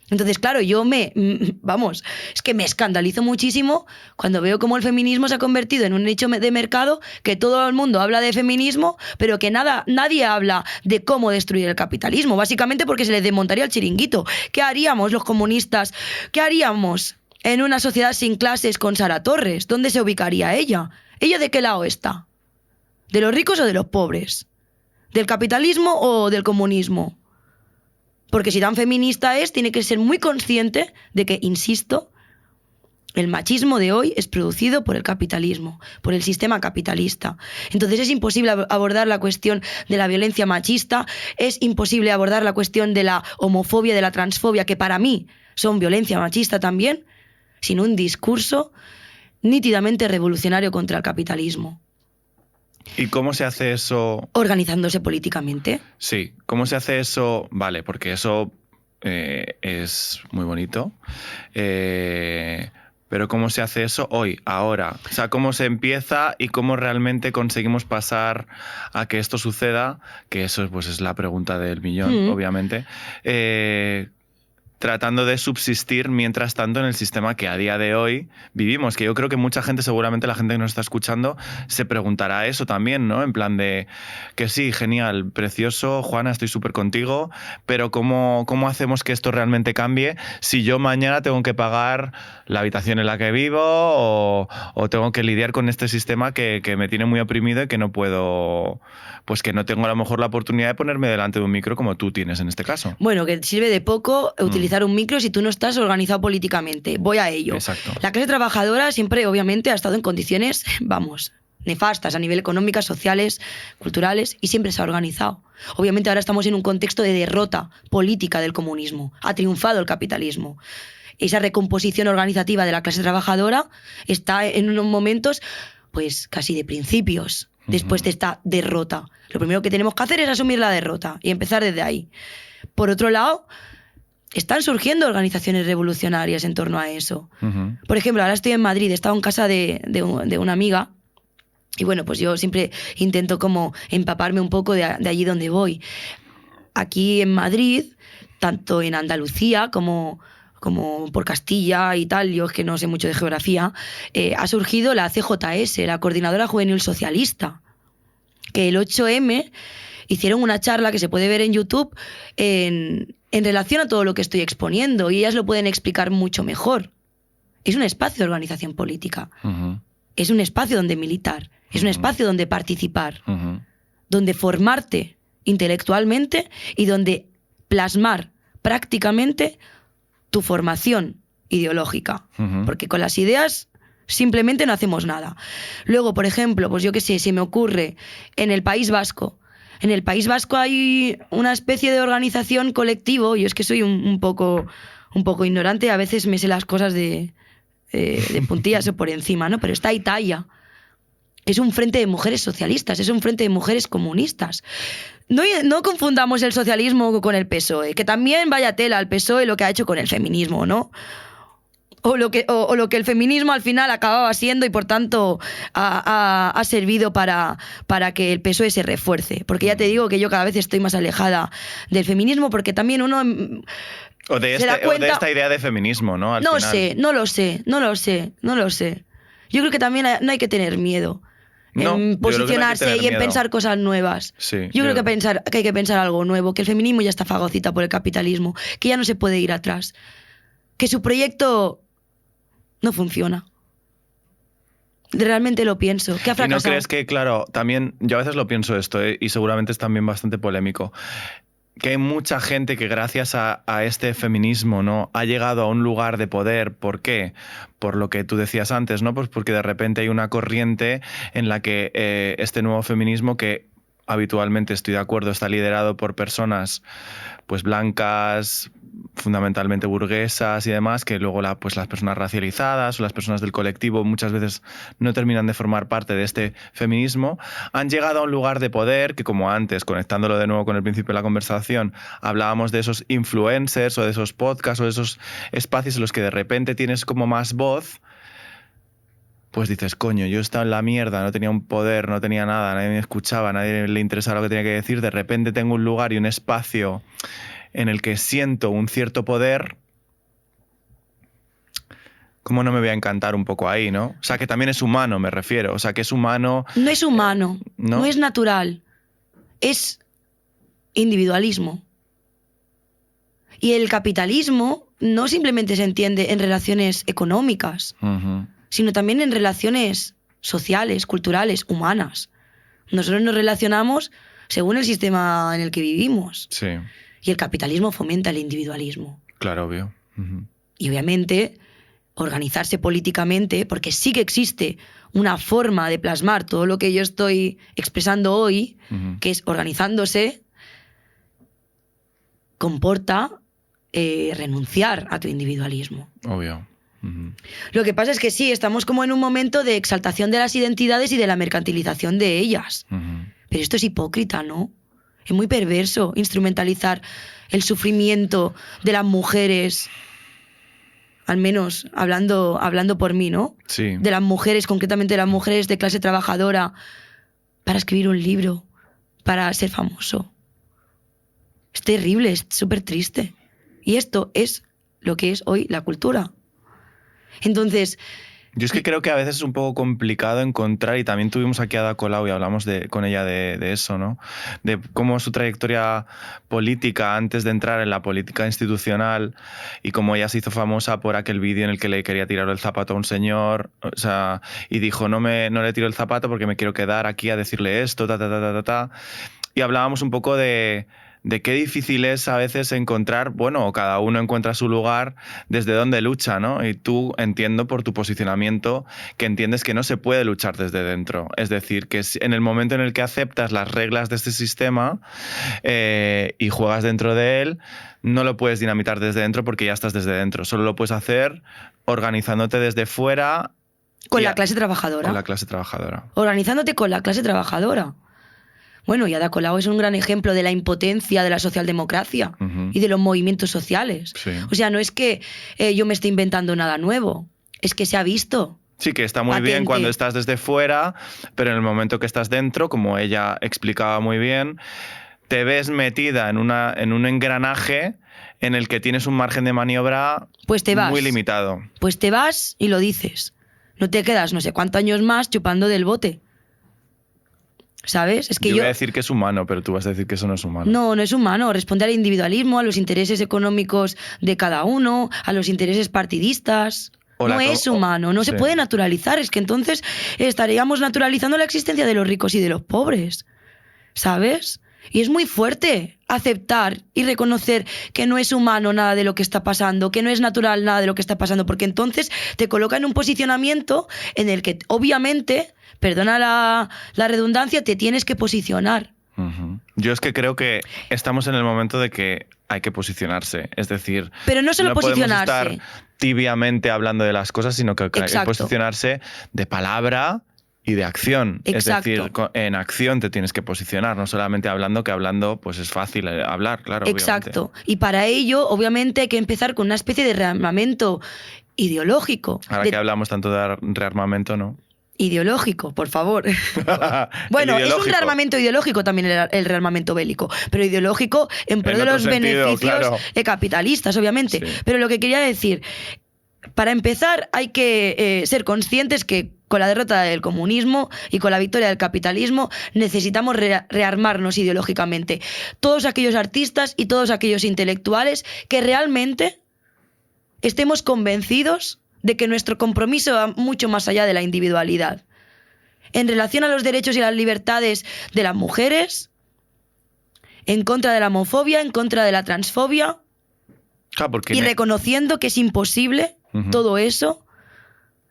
Entonces, claro, es que me escandalizo muchísimo cuando veo cómo el feminismo se ha convertido en un nicho de mercado, que todo el mundo habla de feminismo, pero que nadie habla de cómo destruir el capitalismo, básicamente porque se les desmontaría el chiringuito. ¿Qué haríamos los comunistas? ¿Qué haríamos en una sociedad sin clases con Sara Torres? ¿Dónde se ubicaría ella? ¿Ella de qué lado está? ¿De los ricos o de los pobres? ¿Del capitalismo o del comunismo? Porque si tan feminista es, tiene que ser muy consciente de que, insisto, el machismo de hoy es producido por el capitalismo, por el sistema capitalista. Entonces es imposible abordar la cuestión de la violencia machista, es imposible abordar la cuestión de la homofobia, de la transfobia, que para mí son violencia machista también, sin un discurso nítidamente revolucionario contra el capitalismo. ¿Y cómo se hace eso? Organizándose políticamente. Sí, ¿cómo se hace eso? Vale, porque eso es muy bonito. Pero ¿cómo se hace eso hoy, ahora? O sea, ¿cómo se empieza y cómo realmente conseguimos pasar a que esto suceda? Que eso pues, es la pregunta del millón, obviamente. tratando de subsistir mientras tanto en el sistema que a día de hoy vivimos, que yo creo que mucha gente, seguramente la gente que nos está escuchando, se preguntará eso también, ¿no? En plan de que sí, genial, precioso, Juana, estoy súper contigo, pero ¿cómo hacemos que esto realmente cambie si yo mañana tengo que pagar la habitación en la que vivo o tengo que lidiar con este sistema que me tiene muy oprimido y que no puedo, pues que no tengo a lo mejor la oportunidad de ponerme delante de un micro como tú tienes en este caso? Bueno, que sirve de poco utilizar un micro si tú no estás organizado políticamente. Voy a ello. Exacto. La clase trabajadora siempre, obviamente, ha estado en condiciones, nefastas a nivel económicas, sociales, culturales, y siempre se ha organizado. Obviamente ahora estamos en un contexto de derrota política del comunismo. Ha triunfado el capitalismo. Esa recomposición organizativa de la clase trabajadora está en unos momentos, pues casi de principios, después de esta derrota. Lo primero que tenemos que hacer es asumir la derrota y empezar desde ahí. Por otro lado, están surgiendo organizaciones revolucionarias en torno a eso. Por ejemplo, ahora estoy en Madrid, he estado en casa de una amiga. Y bueno, pues yo siempre intento como empaparme un poco de allí donde voy. Aquí en Madrid, tanto en Andalucía como por Castilla y tal, yo es que no sé mucho de geografía, ha surgido la CJS, la Coordinadora Juvenil Socialista, que el 8M hicieron una charla que se puede ver en YouTube en relación a todo lo que estoy exponiendo, y ellas lo pueden explicar mucho mejor. Es un espacio de organización política. Es un espacio donde militar, es un espacio donde participar, donde formarte intelectualmente y donde plasmar prácticamente tu formación ideológica. Porque con las ideas simplemente no hacemos nada. Luego, por ejemplo, pues yo qué sé, se me ocurre en el País Vasco. En el País Vasco hay una especie de organización colectivo. Yo es que soy un poco ignorante, a veces me sé las cosas de puntillas o por encima, ¿no? Pero está Italia, que es un frente de mujeres socialistas, es un frente de mujeres comunistas. No confundamos el socialismo con el PSOE, que también vaya tela al PSOE lo que ha hecho con el feminismo, ¿no? O lo que el feminismo al final acababa siendo y por tanto ha servido para que el PSOE se refuerce. Porque ya te digo que yo cada vez estoy más alejada del feminismo, porque también uno... O de esta idea de feminismo, ¿no? Al final. No lo sé. Yo creo que también no hay que tener miedo en posicionarse y en pensar cosas nuevas. Sí, yo creo que hay que pensar algo nuevo, que el feminismo ya está fagocita por el capitalismo, que ya no se puede ir atrás, que su proyecto no funciona. Realmente lo pienso, que ha fracasado. ¿Y no crees que, claro, también, yo a veces lo pienso esto, y seguramente es también bastante polémico, que hay mucha gente que gracias a este feminismo, ¿no?, ha llegado a un lugar de poder? ¿Por qué? Por lo que tú decías antes, ¿no? Pues porque de repente hay una corriente en la que este nuevo feminismo, que habitualmente, estoy de acuerdo, está liderado por personas pues blancas, fundamentalmente burguesas y demás, que luego pues las personas racializadas o las personas del colectivo muchas veces no terminan de formar parte de este feminismo, han llegado a un lugar de poder que, como antes, conectándolo de nuevo con el principio de la conversación, hablábamos de esos influencers o de esos podcasts o de esos espacios en los que de repente tienes como más voz. Pues dices, coño, yo estaba en la mierda, no tenía un poder, no tenía nada, nadie me escuchaba, nadie le interesaba lo que tenía que decir, de repente tengo un lugar y un espacio en el que siento un cierto poder. ¿Cómo no me voy a encantar un poco ahí, no? O sea, que también es humano, me refiero. O sea, que es humano... No es humano, no es natural, es individualismo. Y el capitalismo no simplemente se entiende en relaciones económicas, sino también en relaciones sociales, culturales, humanas. Nosotros nos relacionamos según el sistema en el que vivimos. Sí. Y el capitalismo fomenta el individualismo. Claro, obvio. Y obviamente organizarse políticamente, porque sí que existe una forma de plasmar todo lo que yo estoy expresando hoy, que es organizándose, comporta renunciar a tu individualismo. Obvio. Lo que pasa es que sí, estamos como en un momento de exaltación de las identidades y de la mercantilización de ellas. Pero esto es hipócrita, ¿no? Es muy perverso instrumentalizar el sufrimiento de las mujeres, al menos hablando por mí, ¿no? Sí. De las mujeres, concretamente de las mujeres de clase trabajadora, para escribir un libro, para ser famoso. Es terrible, es súper triste. Y esto es lo que es hoy la cultura. Entonces... Yo es que creo que a veces es un poco complicado encontrar, y también tuvimos aquí a Ada Colau y hablamos con ella de eso, ¿no? De cómo su trayectoria política antes de entrar en la política institucional y cómo ella se hizo famosa por aquel vídeo en el que le quería tirar el zapato a un señor, o sea, y dijo, no le tiro el zapato porque me quiero quedar aquí a decirle esto, Y hablábamos un poco de qué difícil es a veces encontrar, bueno, cada uno encuentra su lugar desde donde lucha, ¿no? Y tú, entiendo por tu posicionamiento, que entiendes que no se puede luchar desde dentro. Es decir, que en el momento en el que aceptas las reglas de este sistema y juegas dentro de él, no lo puedes dinamitar desde dentro porque ya estás desde dentro. Solo lo puedes hacer organizándote desde fuera. Con la clase trabajadora. Con la clase trabajadora. Organizándote con la clase trabajadora. Bueno, y Ada Colau es un gran ejemplo de la impotencia de la socialdemocracia y de los movimientos sociales. Sí. O sea, no es que yo me esté inventando nada nuevo, es que se ha visto. Sí, que está muy bien cuando estás desde fuera, pero en el momento que estás dentro, como ella explicaba muy bien, te ves metida en un engranaje en el que tienes un margen de maniobra muy limitado. Pues te vas y lo dices. No te quedas no sé cuántos años más chupando del bote. ¿Sabes? Es que yo voy a decir que es humano, pero tú vas a decir que eso no es humano. No, no es humano. Responde al individualismo, a los intereses económicos de cada uno, a los intereses partidistas. No es humano, no se puede naturalizar. Es que entonces estaríamos naturalizando la existencia de los ricos y de los pobres. ¿Sabes? Y es muy fuerte aceptar y reconocer que no es humano nada de lo que está pasando, que no es natural nada de lo que está pasando, porque entonces te coloca en un posicionamiento en el que obviamente, perdona la redundancia, te tienes que posicionar. Yo es que creo que estamos en el momento de que hay que posicionarse, es decir, pero no solo posicionarse, podemos estar tibiamente hablando de las cosas, sino que hay que posicionarse de palabra y de acción. Exacto. Es decir, en acción te tienes que posicionar, no solamente hablando, que hablando pues es fácil hablar, claro. Exacto. Obviamente. Y para ello, obviamente, hay que empezar con una especie de rearmamento ideológico. Ahora que hablamos tanto de rearmamento, ¿no? Ideológico, por favor. Bueno, es un rearmamento ideológico también el rearmamento bélico, pero ideológico en pro de los beneficios capitalistas, obviamente. Sí. Pero lo que quería decir, para empezar hay que ser conscientes que con la derrota del comunismo y con la victoria del capitalismo necesitamos rearmarnos ideológicamente. Todos aquellos artistas y todos aquellos intelectuales que realmente estemos convencidos de que nuestro compromiso va mucho más allá de la individualidad. En relación a los derechos y las libertades de las mujeres, en contra de la homofobia, en contra de la transfobia, y reconociendo que es imposible todo eso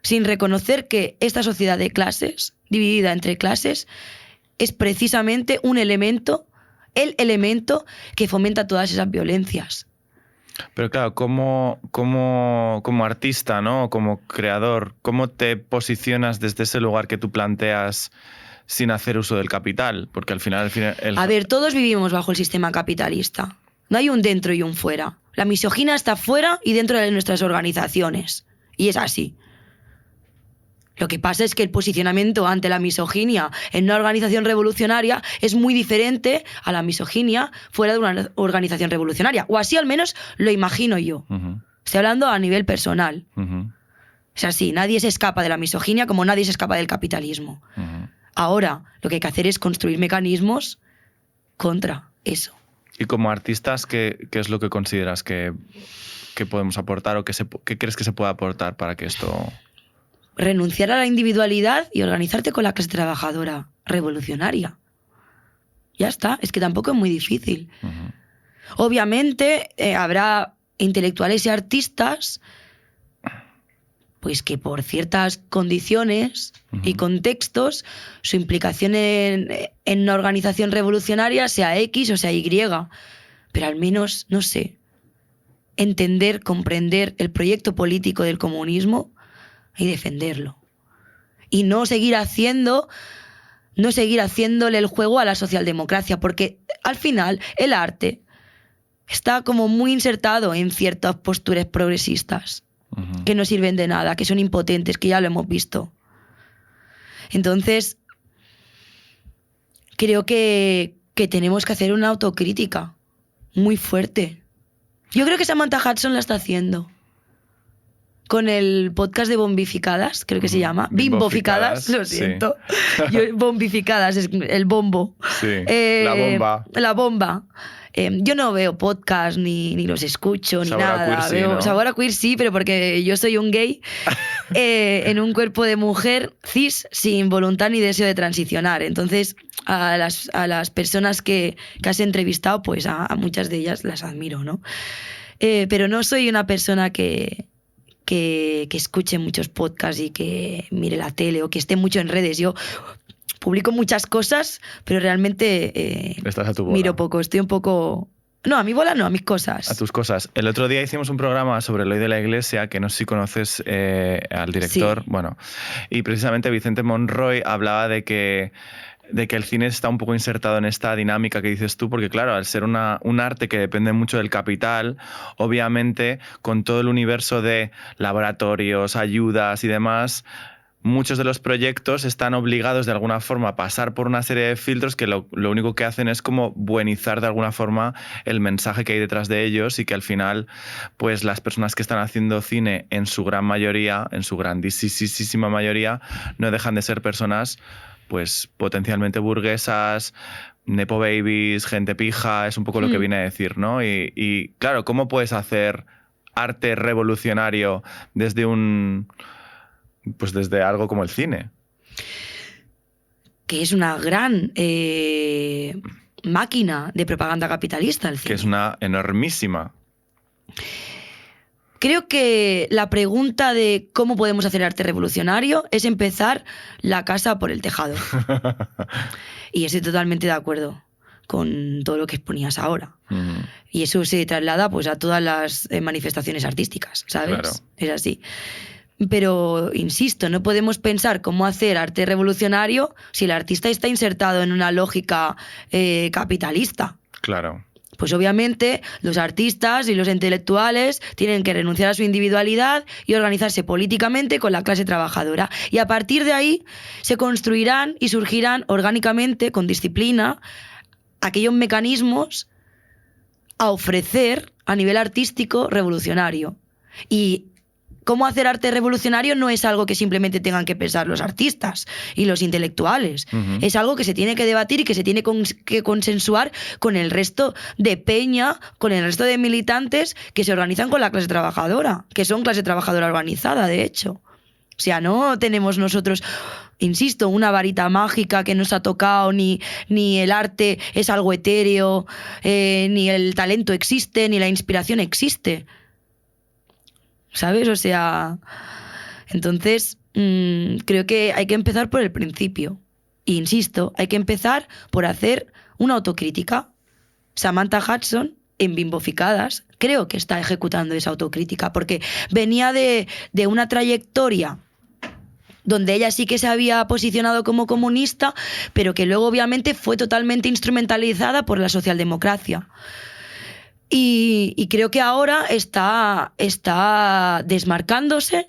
sin reconocer que esta sociedad de clases, dividida entre clases, es precisamente el elemento que fomenta todas esas violencias. Pero claro, como artista, ¿no? Como creador, ¿cómo te posicionas desde ese lugar que tú planteas sin hacer uso del capital? Porque al final... A ver, todos vivimos bajo el sistema capitalista. No hay un dentro y un fuera. La misoginia está fuera y dentro de nuestras organizaciones. Y es así. Lo que pasa es que el posicionamiento ante la misoginia en una organización revolucionaria es muy diferente a la misoginia fuera de una organización revolucionaria. O así al menos lo imagino yo. Estoy hablando a nivel personal. Es así, nadie se escapa de la misoginia como nadie se escapa del capitalismo. Ahora, lo que hay que hacer es construir mecanismos contra eso. Y como artistas, ¿qué es lo que consideras que podemos aportar o qué crees que se puede aportar para que esto... Renunciar a la individualidad y organizarte con la clase trabajadora revolucionaria. Ya está, es que tampoco es muy difícil. Obviamente habrá intelectuales y artistas pues que por ciertas condiciones y contextos su implicación en una organización revolucionaria sea X o sea Y, pero al menos, no sé, entender, comprender el proyecto político del comunismo y defenderlo. Y no seguir haciéndole el juego a la socialdemocracia, porque al final el arte está como muy insertado en ciertas posturas progresistas que no sirven de nada, que son impotentes, que ya lo hemos visto. Entonces, creo que tenemos que hacer una autocrítica muy fuerte. Yo creo que Samantha Hudson la está haciendo. Con el podcast de Bombificadas, creo que se llama. Bimboficadas, lo siento. Sí. Bombificadas, es el bombo. Sí, la bomba. La bomba. Yo no veo podcast ni los escucho ni nada. Queer, sí, veo ¿no? Sabor a Queer sí, pero porque yo soy un gay en un cuerpo de mujer cis sin voluntad ni deseo de transicionar. Entonces, a las personas que has entrevistado, pues a muchas de ellas las admiro, ¿no? Pero no soy una persona que escuche muchos podcasts y que mire la tele o que esté mucho en redes. Yo publico muchas cosas, pero realmente estás a tu bola. Miro poco, estoy un poco... No, a mi bola no, a mis cosas. A tus cosas. El otro día hicimos un programa sobre el hoy de la Iglesia, que no sé si conoces al director, sí. Bueno, y precisamente Vicente Monroy hablaba de que el cine está un poco insertado en esta dinámica que dices tú, porque claro, al ser un arte que depende mucho del capital, obviamente con todo el universo de laboratorios, ayudas y demás, muchos de los proyectos están obligados de alguna forma a pasar por una serie de filtros que lo único que hacen es como buenizar de alguna forma el mensaje que hay detrás de ellos, y que al final pues las personas que están haciendo cine en su gran mayoría, en su grandísima mayoría, no dejan de ser personas pues potencialmente burguesas, nepo babies, gente pija, es un poco lo que viene a decir, ¿no? Y claro, ¿cómo puedes hacer arte revolucionario desde desde algo como el cine? Que es una gran máquina de propaganda capitalista el cine. Que es una enormísima. Creo que la pregunta de cómo podemos hacer arte revolucionario es empezar la casa por el tejado. Y estoy totalmente de acuerdo con todo lo que exponías ahora. Y eso se traslada pues a todas las manifestaciones artísticas, ¿sabes? Claro. Es así. Pero, insisto, no podemos pensar cómo hacer arte revolucionario si el artista está insertado en una lógica capitalista. Claro. Pues obviamente los artistas y los intelectuales tienen que renunciar a su individualidad y organizarse políticamente con la clase trabajadora. Y a partir de ahí se construirán y surgirán orgánicamente, con disciplina, aquellos mecanismos a ofrecer a nivel artístico revolucionario. Y cómo hacer arte revolucionario no es algo que simplemente tengan que pensar los artistas y los intelectuales. Es algo que se tiene que debatir y que se tiene que consensuar con el resto de peña, con el resto de militantes que se organizan con la clase trabajadora, que son clase trabajadora organizada, de hecho. O sea, no tenemos nosotros, insisto, una varita mágica que nos ha tocado, ni el arte es algo etéreo, ni el talento existe, ni la inspiración existe. ¿Sabes? O sea, entonces creo que hay que empezar por el principio. E insisto, hay que empezar por hacer una autocrítica. Samantha Hudson, en Bimboficadas, creo que está ejecutando esa autocrítica, porque venía de una trayectoria donde ella sí que se había posicionado como comunista, pero que luego obviamente fue totalmente instrumentalizada por la socialdemocracia. Y creo que ahora está desmarcándose,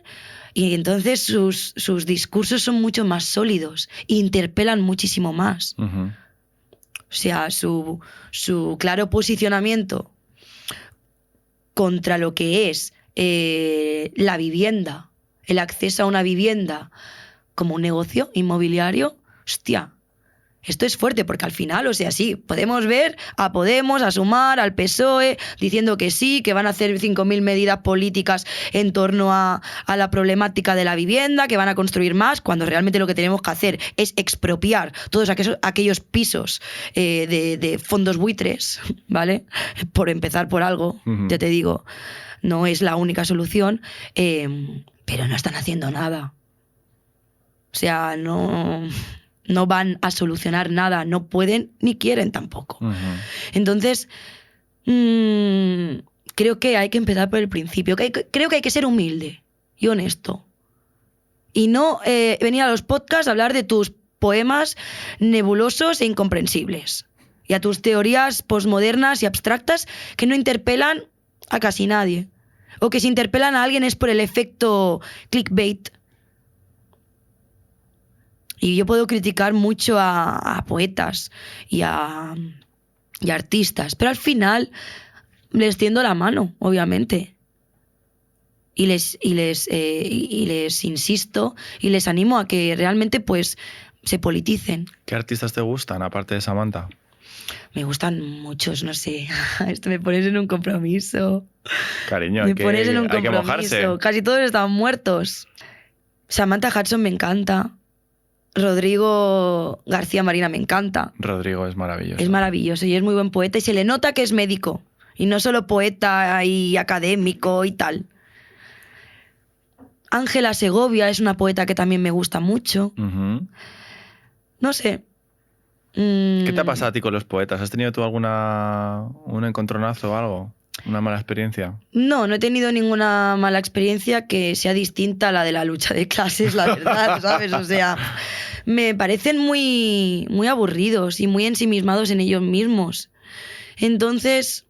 y entonces sus discursos son mucho más sólidos e interpelan muchísimo más. O sea, su claro posicionamiento contra lo que es la vivienda, el acceso a una vivienda como un negocio inmobiliario, hostia. Esto es fuerte, porque al final, o sea, sí, podemos ver a Podemos, a Sumar, al PSOE, diciendo que sí, que van a hacer 5.000 medidas políticas en torno a la problemática de la vivienda, que van a construir más, cuando realmente lo que tenemos que hacer es expropiar todos aquellos pisos de fondos buitres, ¿vale? Por empezar por algo, ya te digo, no es la única solución, pero no están haciendo nada. O sea, no van a solucionar nada, no pueden ni quieren tampoco. Entonces, creo que hay que empezar por el principio. Creo que hay que ser humilde y honesto. Y no venir a los podcasts a hablar de tus poemas nebulosos e incomprensibles. Y a tus teorías posmodernas y abstractas que no interpelan a casi nadie. O que si interpelan a alguien es por el efecto clickbait. Y yo puedo criticar mucho a poetas y a artistas, pero al final les tiendo la mano, obviamente. Y les insisto y les animo a que realmente pues se politicen. ¿Qué artistas te gustan, aparte de Samantha? Me gustan muchos, no sé. Esto me pones en un compromiso. Cariño, Me pones en un hay que compromiso. mojarse. Casi todos están muertos. Samantha Hudson me encanta. Rodrigo García Marina me encanta. Rodrigo es maravilloso. Es maravilloso y es muy buen poeta y se le nota que es médico. Y no solo poeta y académico y tal. Ángela Segovia es una poeta que también me gusta mucho. Ujú. No sé. ¿Qué te ha pasado a ti con los poetas? ¿Has tenido tú un encontronazo o algo? ¿Una mala experiencia? No he tenido ninguna mala experiencia que sea distinta a la de la lucha de clases, la verdad, ¿sabes? O sea, me parecen muy, muy aburridos y muy ensimismados en ellos mismos. Entonces,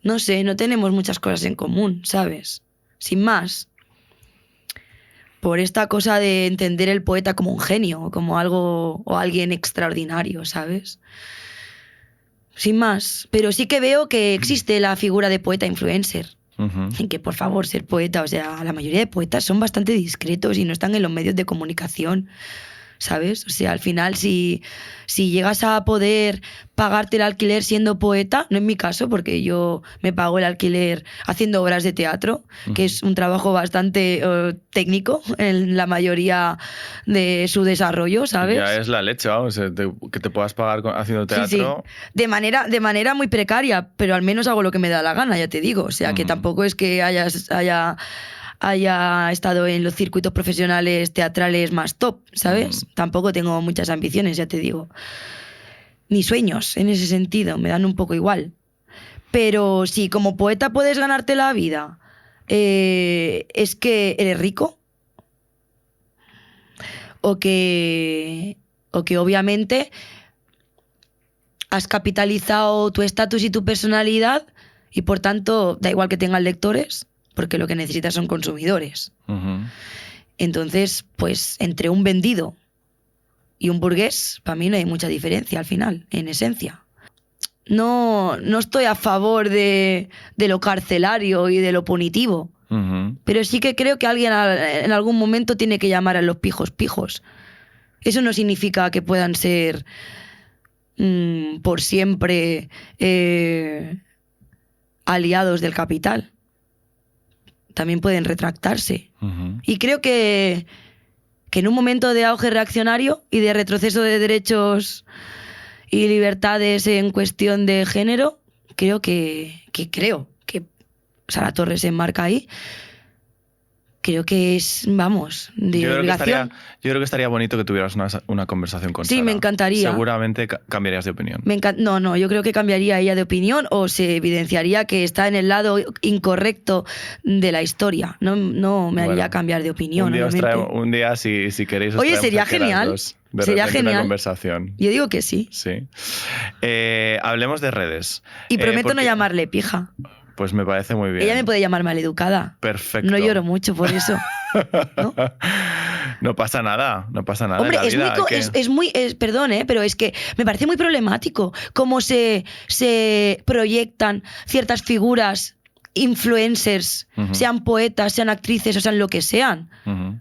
no sé, no tenemos muchas cosas en común, ¿sabes? Sin más. Por esta cosa de entender el poeta como un genio, o como algo o alguien extraordinario, ¿sabes? Sin más. Pero sí que veo que existe la figura de poeta influencer. Ujú. Y que, por favor, ser poeta, o sea, la mayoría de poetas son bastante discretos y no están en los medios de comunicación, ¿sabes? O sea, al final, si llegas a poder pagarte el alquiler siendo poeta, no es mi caso, porque yo me pago el alquiler haciendo obras de teatro, que es un trabajo bastante técnico en la mayoría de su desarrollo, ¿sabes? Ya es la leche, vamos, que te puedas pagar haciendo teatro. Sí. De manera muy precaria, pero al menos hago lo que me da la gana, ya te digo. O sea, que tampoco es que haya estado en los circuitos profesionales teatrales más top, ¿sabes? Tampoco tengo muchas ambiciones, ya te digo. Ni sueños en ese sentido, me dan un poco igual. Pero si como poeta puedes ganarte la vida, es que eres rico. O que obviamente has capitalizado tu estatus y tu personalidad y por tanto da igual que tengas lectores, porque lo que necesitas son consumidores. Ujú. Entonces, pues entre un vendido y un burgués, para mí no hay mucha diferencia al final, en esencia. No estoy a favor de lo carcelario y de lo punitivo, Ujú. pero sí que creo que alguien en algún momento tiene que llamar a los pijos pijos. Eso no significa que puedan ser por siempre aliados del capital. También pueden retractarse. Ujú. Y creo que en un momento de auge reaccionario y de retroceso de derechos y libertades en cuestión de género, creo que Sara Torres se enmarca ahí. Creo que es, vamos, de obligación. Yo creo que estaría bonito que tuvieras una conversación con Sí, Sara. me encantaría. Seguramente cambiarías de opinión. No, yo creo que cambiaría ella de opinión o se evidenciaría que está en el lado incorrecto de la historia. No me haría cambiar de opinión. Un día si queréis, os Oye, traemos sería aquí a las genial. dos. De Sería repente genial. Una conversación. Yo digo que sí. Sí. Hablemos de redes. Y prometo no porque- llamarle pija. Pues me parece muy bien. Ella me puede llamar maleducada. Perfecto. No lloro mucho por eso. ¿No? No pasa nada, no pasa nada. Hombre, en la vida, perdón, pero es que me parece muy problemático cómo se proyectan ciertas figuras, influencers, Ujú. sean poetas, sean actrices o sean lo que sean. Ujú.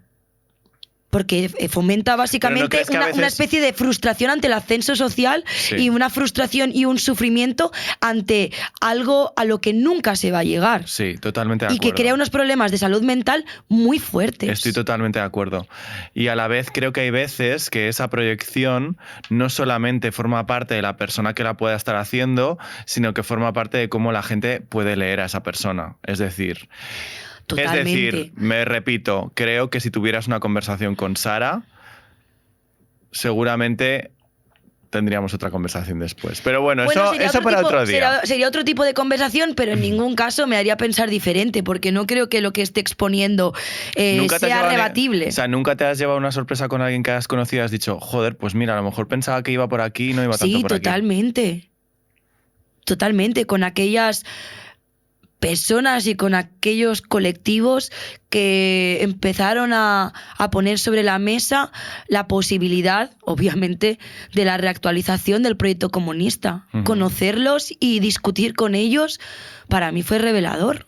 Porque fomenta básicamente crees que a veces- una especie de frustración ante el ascenso social Sí. y una frustración y un sufrimiento ante algo a lo que nunca se va a llegar. Sí, totalmente de Y acuerdo. que crea unos problemas de salud mental muy fuertes. Estoy totalmente de acuerdo. Y a la vez creo que hay veces que esa proyección no solamente forma parte de la persona que la pueda estar haciendo, sino que forma parte de cómo la gente puede leer a esa persona. Es decir, Totalmente. me repito, creo que si tuvieras una conversación con Sara, seguramente tendríamos otra conversación después. Pero bueno, sería eso para otro día. Sería otro tipo de conversación, pero en ningún caso me haría pensar diferente, porque no creo que lo que esté exponiendo ¿Nunca te has sea llevado- rebatible. O sea, ¿nunca te has llevado una sorpresa con alguien que has conocido y has dicho, joder, pues mira, a lo mejor pensaba que iba por aquí y no iba tanto Sí, por aquí? totalmente. Totalmente, con aquellas personas y con aquellos colectivos que empezaron a poner sobre la mesa la posibilidad, obviamente, de la reactualización del proyecto comunista. Conocerlos y discutir con ellos, para mí fue revelador.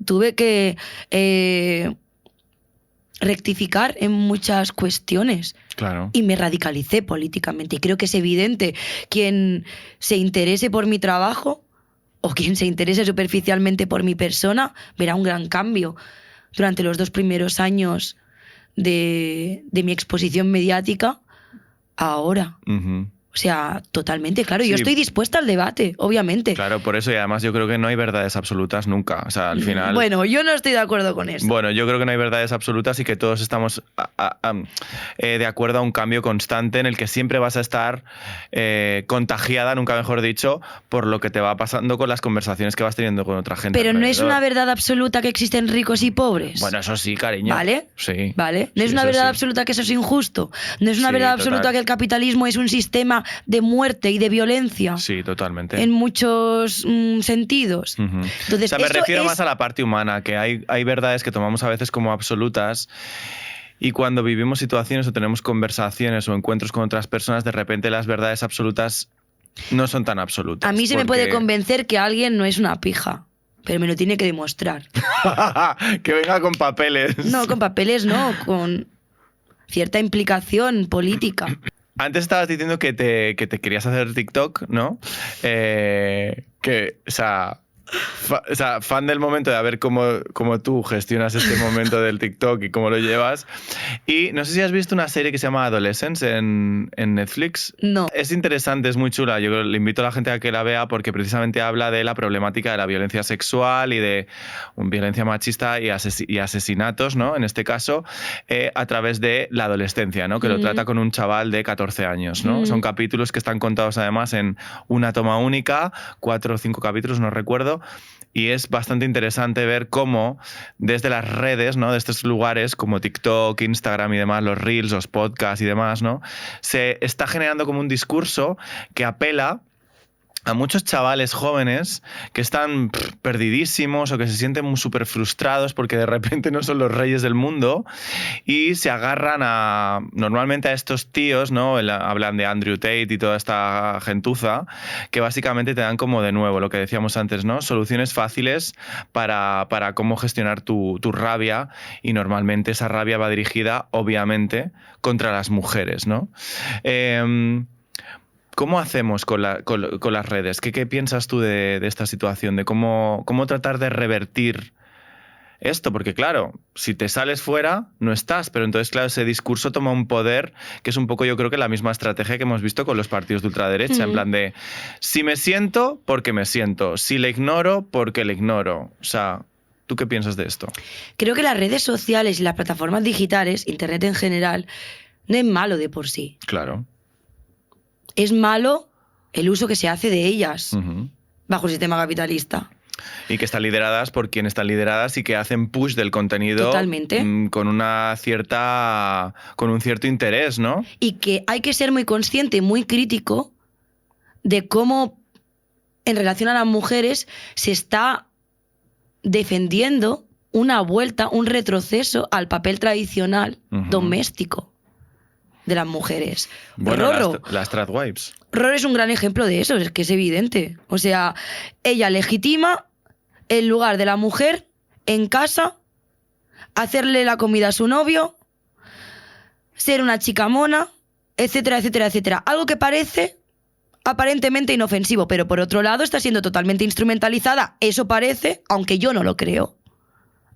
Tuve que rectificar en muchas cuestiones. Claro. Y me radicalicé políticamente. Y creo que es evidente, quien se interese por mi trabajo o quien se interese superficialmente por mi persona, verá un gran cambio durante los 2 primeros años de mi exposición mediática ahora. O sea, totalmente, claro. Sí. Yo estoy dispuesta al debate, obviamente. Claro, por eso, y además yo creo que no hay verdades absolutas nunca. O sea, al final... Bueno, yo no estoy de acuerdo con eso. Bueno, yo creo que no hay verdades absolutas y que todos estamos de acuerdo a un cambio constante en el que siempre vas a estar contagiada, nunca mejor dicho, por lo que te va pasando con las conversaciones que vas teniendo con otra gente. Pero no es una verdad absoluta que existen ricos y pobres. Bueno, eso sí, cariño. ¿Vale? Sí. ¿Vale? No es una verdad absoluta que eso es injusto. No es una verdad absoluta que el capitalismo es un sistema de muerte y de violencia. Sí, totalmente. En muchos sentidos. Entonces, o sea, me refiero más a la parte humana, que hay verdades que tomamos a veces como absolutas y cuando vivimos situaciones o tenemos conversaciones o encuentros con otras personas, de repente las verdades absolutas no son tan absolutas. A mí se me puede convencer que alguien no es una pija, pero me lo tiene que demostrar. Que venga con papeles. No, con papeles no, con cierta implicación política. Antes estabas diciendo que te querías hacer TikTok, ¿no? O sea, fan del momento de ver cómo tú gestionas este momento del TikTok y cómo lo llevas. Y no sé si has visto una serie que se llama Adolescence en Netflix. No. Es interesante, es muy chula. Yo le invito a la gente a que la vea porque precisamente habla de la problemática de la violencia sexual y de violencia machista y asesinatos, ¿no? En este caso, a través de la adolescencia, ¿no? Que lo trata con un chaval de 14 años, ¿no? Son capítulos que están contados además en una toma única, 4 o 5 capítulos, no recuerdo. Y es bastante interesante ver cómo desde las redes, ¿no? De estos lugares como TikTok, Instagram y demás, los Reels, los podcasts y demás, ¿no? Se está generando como un discurso que apela a muchos chavales jóvenes que están perdidísimos o que se sienten súper frustrados porque de repente no son los reyes del mundo y se agarran normalmente a estos tíos, ¿no? Hablan de Andrew Tate y toda esta gentuza que básicamente te dan como de nuevo lo que decíamos antes, ¿no? Soluciones fáciles para cómo gestionar tu rabia y normalmente esa rabia va dirigida obviamente contra las mujeres, ¿no? ¿Cómo hacemos con las redes? ¿Qué piensas tú de esta situación? De cómo tratar de revertir esto, porque claro, si te sales fuera, no estás, pero entonces claro, ese discurso toma un poder que es un poco yo creo que la misma estrategia que hemos visto con los partidos de ultraderecha, en plan de si me siento, porque me siento, si le ignoro, porque le ignoro. O sea, ¿tú qué piensas de esto? Creo que las redes sociales y las plataformas digitales, internet en general, no es malo de por sí. Claro. Es malo el uso que se hace de ellas bajo el sistema capitalista. Y que están lideradas por quien están lideradas y que hacen push del contenido. Totalmente. Con un cierto interés, ¿no? Y que hay que ser muy consciente, muy crítico de cómo en relación a las mujeres se está defendiendo una vuelta, un retroceso al papel tradicional doméstico de las mujeres. Bueno, Rorro. las tradwives. Rorro es un gran ejemplo de eso, es que es evidente. O sea, ella legitima el lugar de la mujer en casa, hacerle la comida a su novio, ser una chica mona, etcétera, etcétera, etcétera. Algo que parece aparentemente inofensivo, pero por otro lado está siendo totalmente instrumentalizada. Eso parece, aunque yo no lo creo.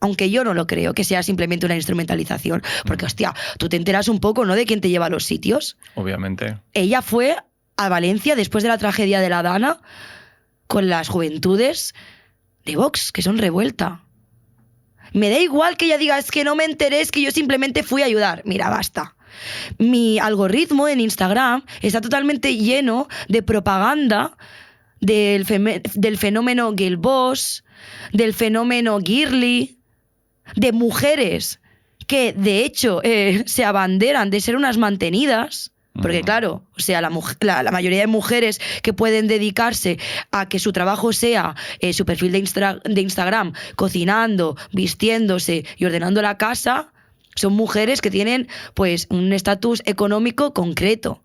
Aunque yo no lo creo, que sea simplemente una instrumentalización. Porque, hostia, tú te enteras un poco, ¿no?, de quién te lleva a los sitios. Obviamente. Ella fue a Valencia después de la tragedia de la Dana con las juventudes de Vox, que son revuelta. Me da igual que ella diga, es que no me enteré, es que yo simplemente fui a ayudar. Mira, basta. Mi algoritmo en Instagram está totalmente lleno de propaganda del fenómeno Girl Boss, del fenómeno Girly, de mujeres que de hecho se abanderan de ser unas mantenidas Porque claro, o sea, la mayoría de mujeres que pueden dedicarse a que su trabajo sea su perfil de Instagram, cocinando, vistiéndose y ordenando la casa, son mujeres que tienen pues un estatus económico concreto.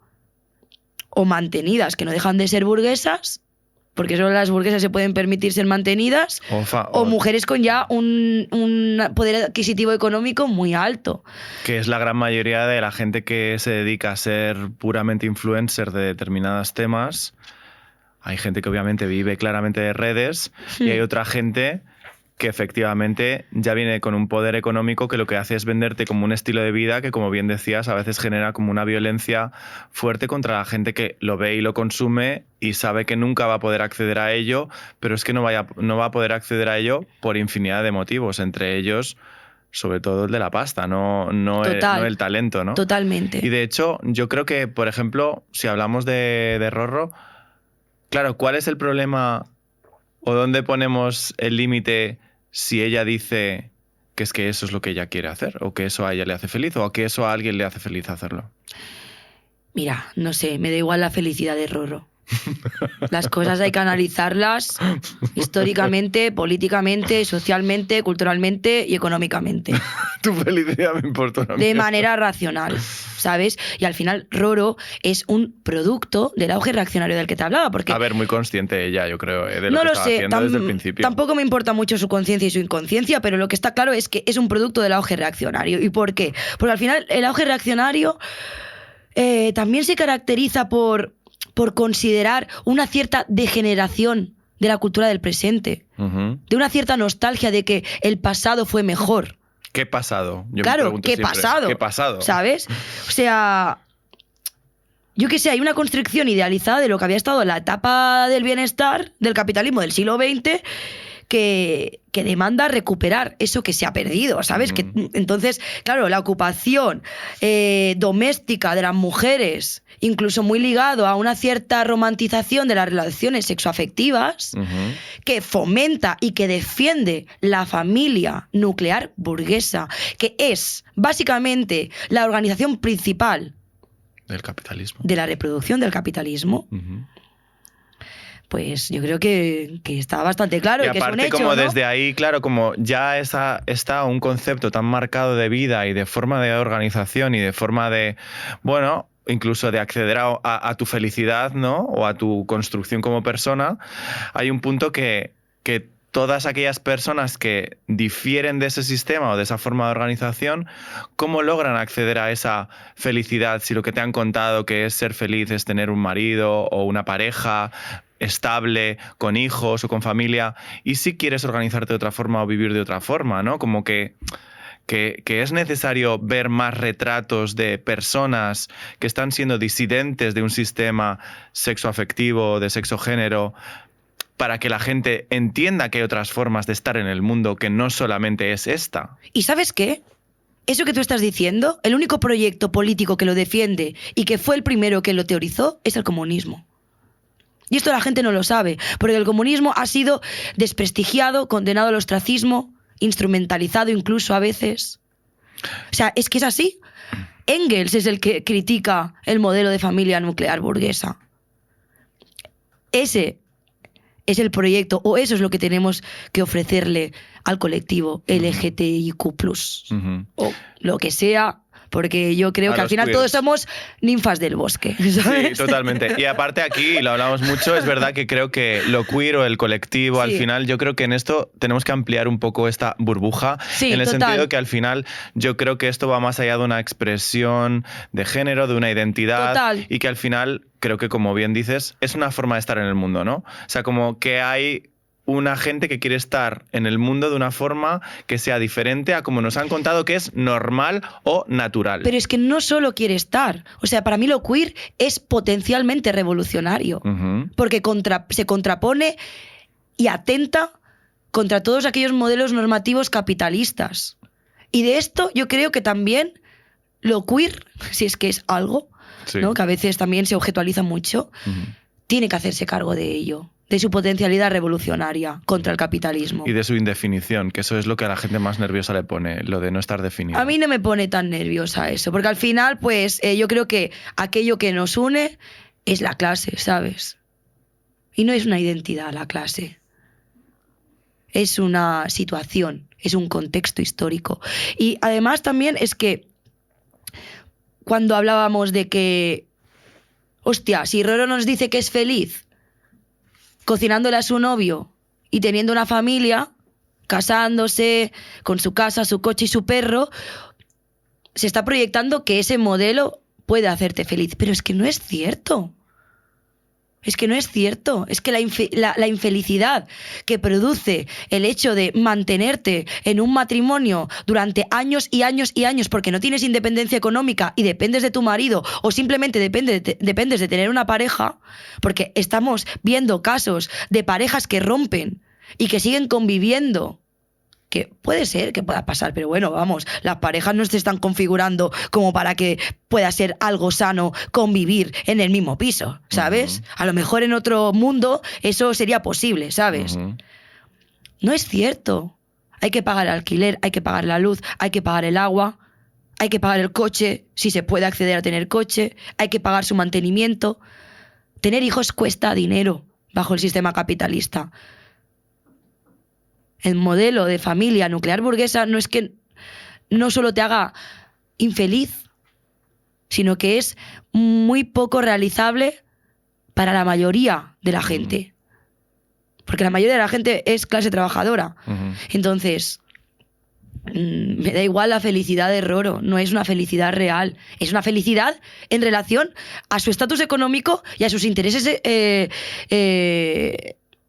O mantenidas, que no dejan de ser burguesas, porque solo las burguesas se pueden permitir ser mantenidas, o mujeres con ya un poder adquisitivo económico muy alto. Que es la gran mayoría de la gente que se dedica a ser puramente influencer de determinados temas. Hay gente que obviamente vive claramente de redes y hay otra gente que efectivamente ya viene con un poder económico que lo que hace es venderte como un estilo de vida que, como bien decías, a veces genera como una violencia fuerte contra la gente que lo ve y lo consume y sabe que nunca va a poder acceder a ello, pero es que no va a poder acceder a ello por infinidad de motivos, entre ellos, sobre todo el de la pasta, no el talento, ¿no? Totalmente. Y de hecho, yo creo que, por ejemplo, si hablamos de Rorro, claro, ¿cuál es el problema o dónde ponemos el límite si ella dice que es que eso es lo que ella quiere hacer, o que eso a ella le hace feliz, o que eso a alguien le hace feliz hacerlo? Mira, no sé, me da igual la felicidad de Rorro. Las cosas hay que analizarlas históricamente, políticamente, socialmente, culturalmente y económicamente. Tu felicidad me importa una de manera racional, ¿sabes? Y al final Rorro es un producto del auge reaccionario del que te hablaba. Porque a ver, muy consciente ella, yo creo, de lo que estaba haciendo desde el principio. Tampoco me importa mucho su conciencia y su inconsciencia, pero lo que está claro es que es un producto del auge reaccionario. ¿Y por qué? Porque al final el auge reaccionario también se caracteriza por considerar una cierta degeneración de la cultura del presente, de una cierta nostalgia de que el pasado fue mejor. ¿Qué pasado? Claro, ¿qué pasado? ¿Qué pasado? ¿Sabes? O sea, yo qué sé, hay una construcción idealizada de lo que había estado en la etapa del bienestar del capitalismo del siglo XX que demanda recuperar eso que se ha perdido, ¿sabes? Que, entonces, claro, la ocupación doméstica de las mujeres, incluso muy ligado a una cierta romantización de las relaciones sexoafectivas, que fomenta y que defiende la familia nuclear burguesa, que es básicamente la organización principal del capitalismo, de la reproducción del capitalismo. Pues yo creo que está bastante claro. Y que aparte, es un hecho, como ¿no? desde ahí, claro, como ya está un concepto tan marcado de vida y de forma de organización y de forma de, bueno, incluso de acceder a tu felicidad, ¿no? O a tu construcción como persona, hay un punto que todas aquellas personas que difieren de ese sistema o de esa forma de organización, ¿cómo logran acceder a esa felicidad si lo que te han contado que es ser feliz es tener un marido o una pareja estable, con hijos o con familia, y si quieres organizarte de otra forma o vivir de otra forma, ¿no? Como que es necesario ver más retratos de personas que están siendo disidentes de un sistema sexoafectivo, de sexo-género, para que la gente entienda que hay otras formas de estar en el mundo que no solamente es esta. ¿Y sabes qué? Eso que tú estás diciendo, el único proyecto político que lo defiende y que fue el primero que lo teorizó es el comunismo. Y esto la gente no lo sabe, porque el comunismo ha sido desprestigiado, condenado al ostracismo, instrumentalizado incluso a veces. O sea, es que es así. Engels es el que critica el modelo de familia nuclear burguesa. Ese es el proyecto, o eso es lo que tenemos que ofrecerle al colectivo LGTBIQ+, o lo que sea, porque yo creo que al final todos somos ninfas del bosque, ¿sabes? Sí, totalmente. Y aparte aquí, lo hablamos mucho, es verdad que creo que lo queer o el colectivo, al final, yo creo que en esto tenemos que ampliar un poco esta burbuja, en el sentido que al final yo creo que esto va más allá de una expresión de género, de una identidad, y que al final, creo que como bien dices, es una forma de estar en el mundo, ¿no? O sea, como que hay una gente que quiere estar en el mundo de una forma que sea diferente a como nos han contado que es normal o natural. Pero es que no solo quiere estar. O sea, para mí lo queer es potencialmente revolucionario. Porque se contrapone y atenta contra todos aquellos modelos normativos capitalistas. Y de esto yo creo que también lo queer, si es que es algo, ¿no? Que a veces también se objetualiza mucho, tiene que hacerse cargo de ello, de su potencialidad revolucionaria contra el capitalismo. Y de su indefinición, que eso es lo que a la gente más nerviosa le pone, lo de no estar definido. A mí no me pone tan nerviosa eso, porque al final, pues yo creo que aquello que nos une es la clase, ¿sabes? Y no es una identidad la clase. Es una situación, es un contexto histórico. Y además también es que cuando hablábamos de que, hostia, si Roro nos dice que es feliz cocinándole a su novio y teniendo una familia, casándose, con su casa, su coche y su perro, se está proyectando que ese modelo puede hacerte feliz. Pero es que no es cierto. Es que no es cierto. Es que la infelicidad que produce el hecho de mantenerte en un matrimonio durante años y años y años porque no tienes independencia económica y dependes de tu marido o simplemente dependes de tener una pareja, porque estamos viendo casos de parejas que rompen y que siguen conviviendo, que puede ser que pueda pasar, pero bueno, vamos, las parejas no se están configurando como para que pueda ser algo sano convivir en el mismo piso, ¿sabes? A lo mejor en otro mundo eso sería posible, ¿sabes? No es cierto. Hay que pagar el alquiler, hay que pagar la luz, hay que pagar el agua, hay que pagar el coche, si se puede acceder a tener coche, hay que pagar su mantenimiento. Tener hijos cuesta dinero bajo el sistema capitalista. El modelo de familia nuclear burguesa no es que no solo te haga infeliz, sino que es muy poco realizable para la mayoría de la gente. Porque la mayoría de la gente es clase trabajadora. Entonces, me da igual la felicidad de Roro, no es una felicidad real. Es una felicidad en relación a su estatus económico y a sus intereses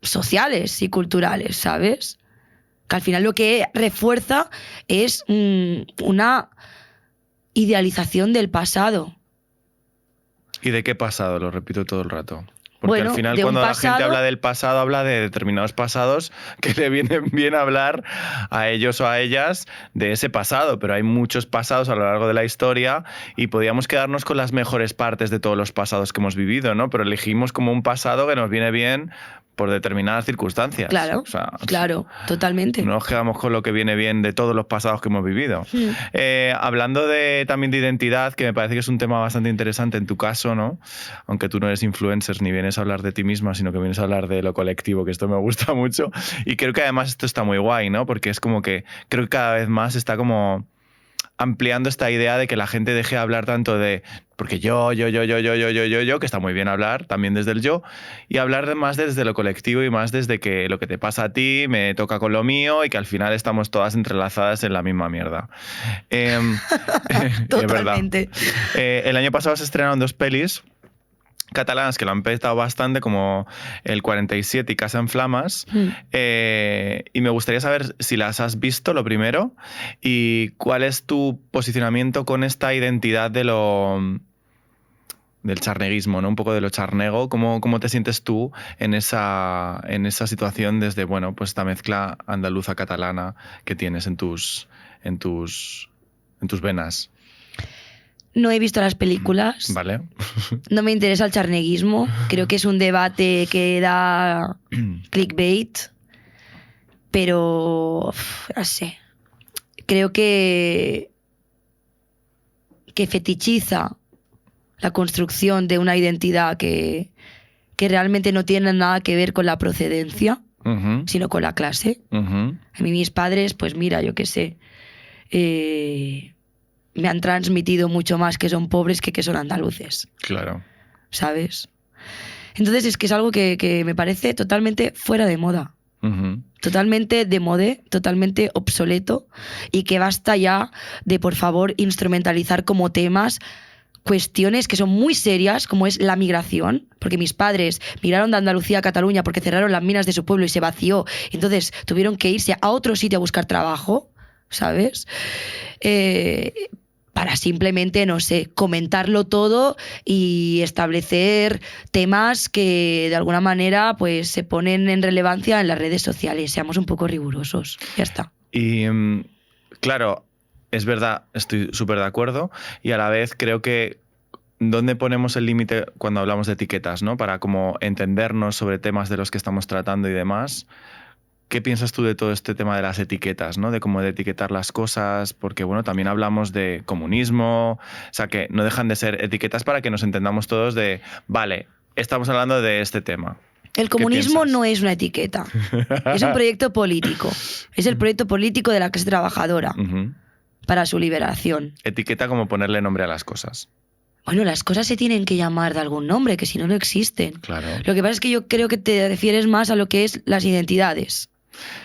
sociales y culturales, ¿sabes? Que al final lo que refuerza es una idealización del pasado. ¿Y de qué pasado? Lo repito todo el rato. Porque Bueno, al final cuando la gente habla del pasado, habla de determinados pasados que le vienen bien hablar a ellos o a ellas de ese pasado, pero hay muchos pasados a lo largo de la historia y podíamos quedarnos con las mejores partes de todos los pasados que hemos vivido, ¿no? Pero elegimos como un pasado que nos viene bien por determinadas circunstancias. Claro, o sea, claro, totalmente. No nos quedamos con lo que viene bien de todos los pasados que hemos vivido. Hablando también de identidad, que me parece que es un tema bastante interesante en tu caso, ¿no? Aunque tú no eres influencer ni vienes a hablar de ti misma, sino que vienes a hablar de lo colectivo, que esto me gusta mucho. Y creo que además esto está muy guay, ¿no? Porque es como que creo que cada vez más está como ampliando esta idea de que la gente deje de hablar tanto de porque yo, que está muy bien hablar también desde el yo, y hablar más desde lo colectivo y más desde que lo que te pasa a ti me toca con lo mío y que al final estamos todas entrelazadas en la misma mierda. Totalmente. Es verdad. El año pasado se estrenaron 2 pelis catalanas que lo han petado bastante, como El 47 y Casa en Flamas, y me gustaría saber si las has visto, lo primero, y cuál es tu posicionamiento con esta identidad de del charneguismo, ¿no? Un poco de lo charnego. ¿Cómo te sientes tú en esa situación desde, bueno, pues esta mezcla andaluza-catalana que tienes en tus venas? No he visto las películas. Vale. No me interesa el charneguismo. Creo que es un debate que da clickbait. Pero, no sé. Creo que fetichiza la construcción de una identidad que realmente no tiene nada que ver con la procedencia, sino con la clase. A mí mis padres, pues mira, yo qué sé, me han transmitido mucho más que son pobres que son andaluces. Claro. ¿Sabes? Entonces es que es algo que me parece totalmente fuera de moda. Totalmente de modé, totalmente obsoleto, y que basta ya de, por favor, instrumentalizar como temas cuestiones que son muy serias, como es la migración, porque mis padres migraron de Andalucía a Cataluña porque cerraron las minas de su pueblo y se vació, entonces tuvieron que irse a otro sitio a buscar trabajo, ¿sabes? Para simplemente, no sé, comentarlo todo y establecer temas que de alguna manera pues se ponen en relevancia en las redes sociales. Seamos un poco rigurosos. Ya está. Y claro, es verdad, estoy súper de acuerdo, y a la vez creo que ¿dónde ponemos el límite cuando hablamos de etiquetas, ¿no? Para como entendernos sobre temas de los que estamos tratando y demás. ¿Qué piensas tú de todo este tema de las etiquetas, ¿no? De cómo de etiquetar las cosas, porque bueno, también hablamos de comunismo, o sea que no dejan de ser etiquetas para que nos entendamos todos de, vale, estamos hablando de este tema. El comunismo no es una etiqueta, es un proyecto político, es el proyecto político de la clase trabajadora para su liberación. Etiqueta como ponerle nombre a las cosas. Bueno, las cosas se tienen que llamar de algún nombre, que si no, no existen. Claro. Lo que pasa es que yo creo que te refieres más a lo que es las identidades.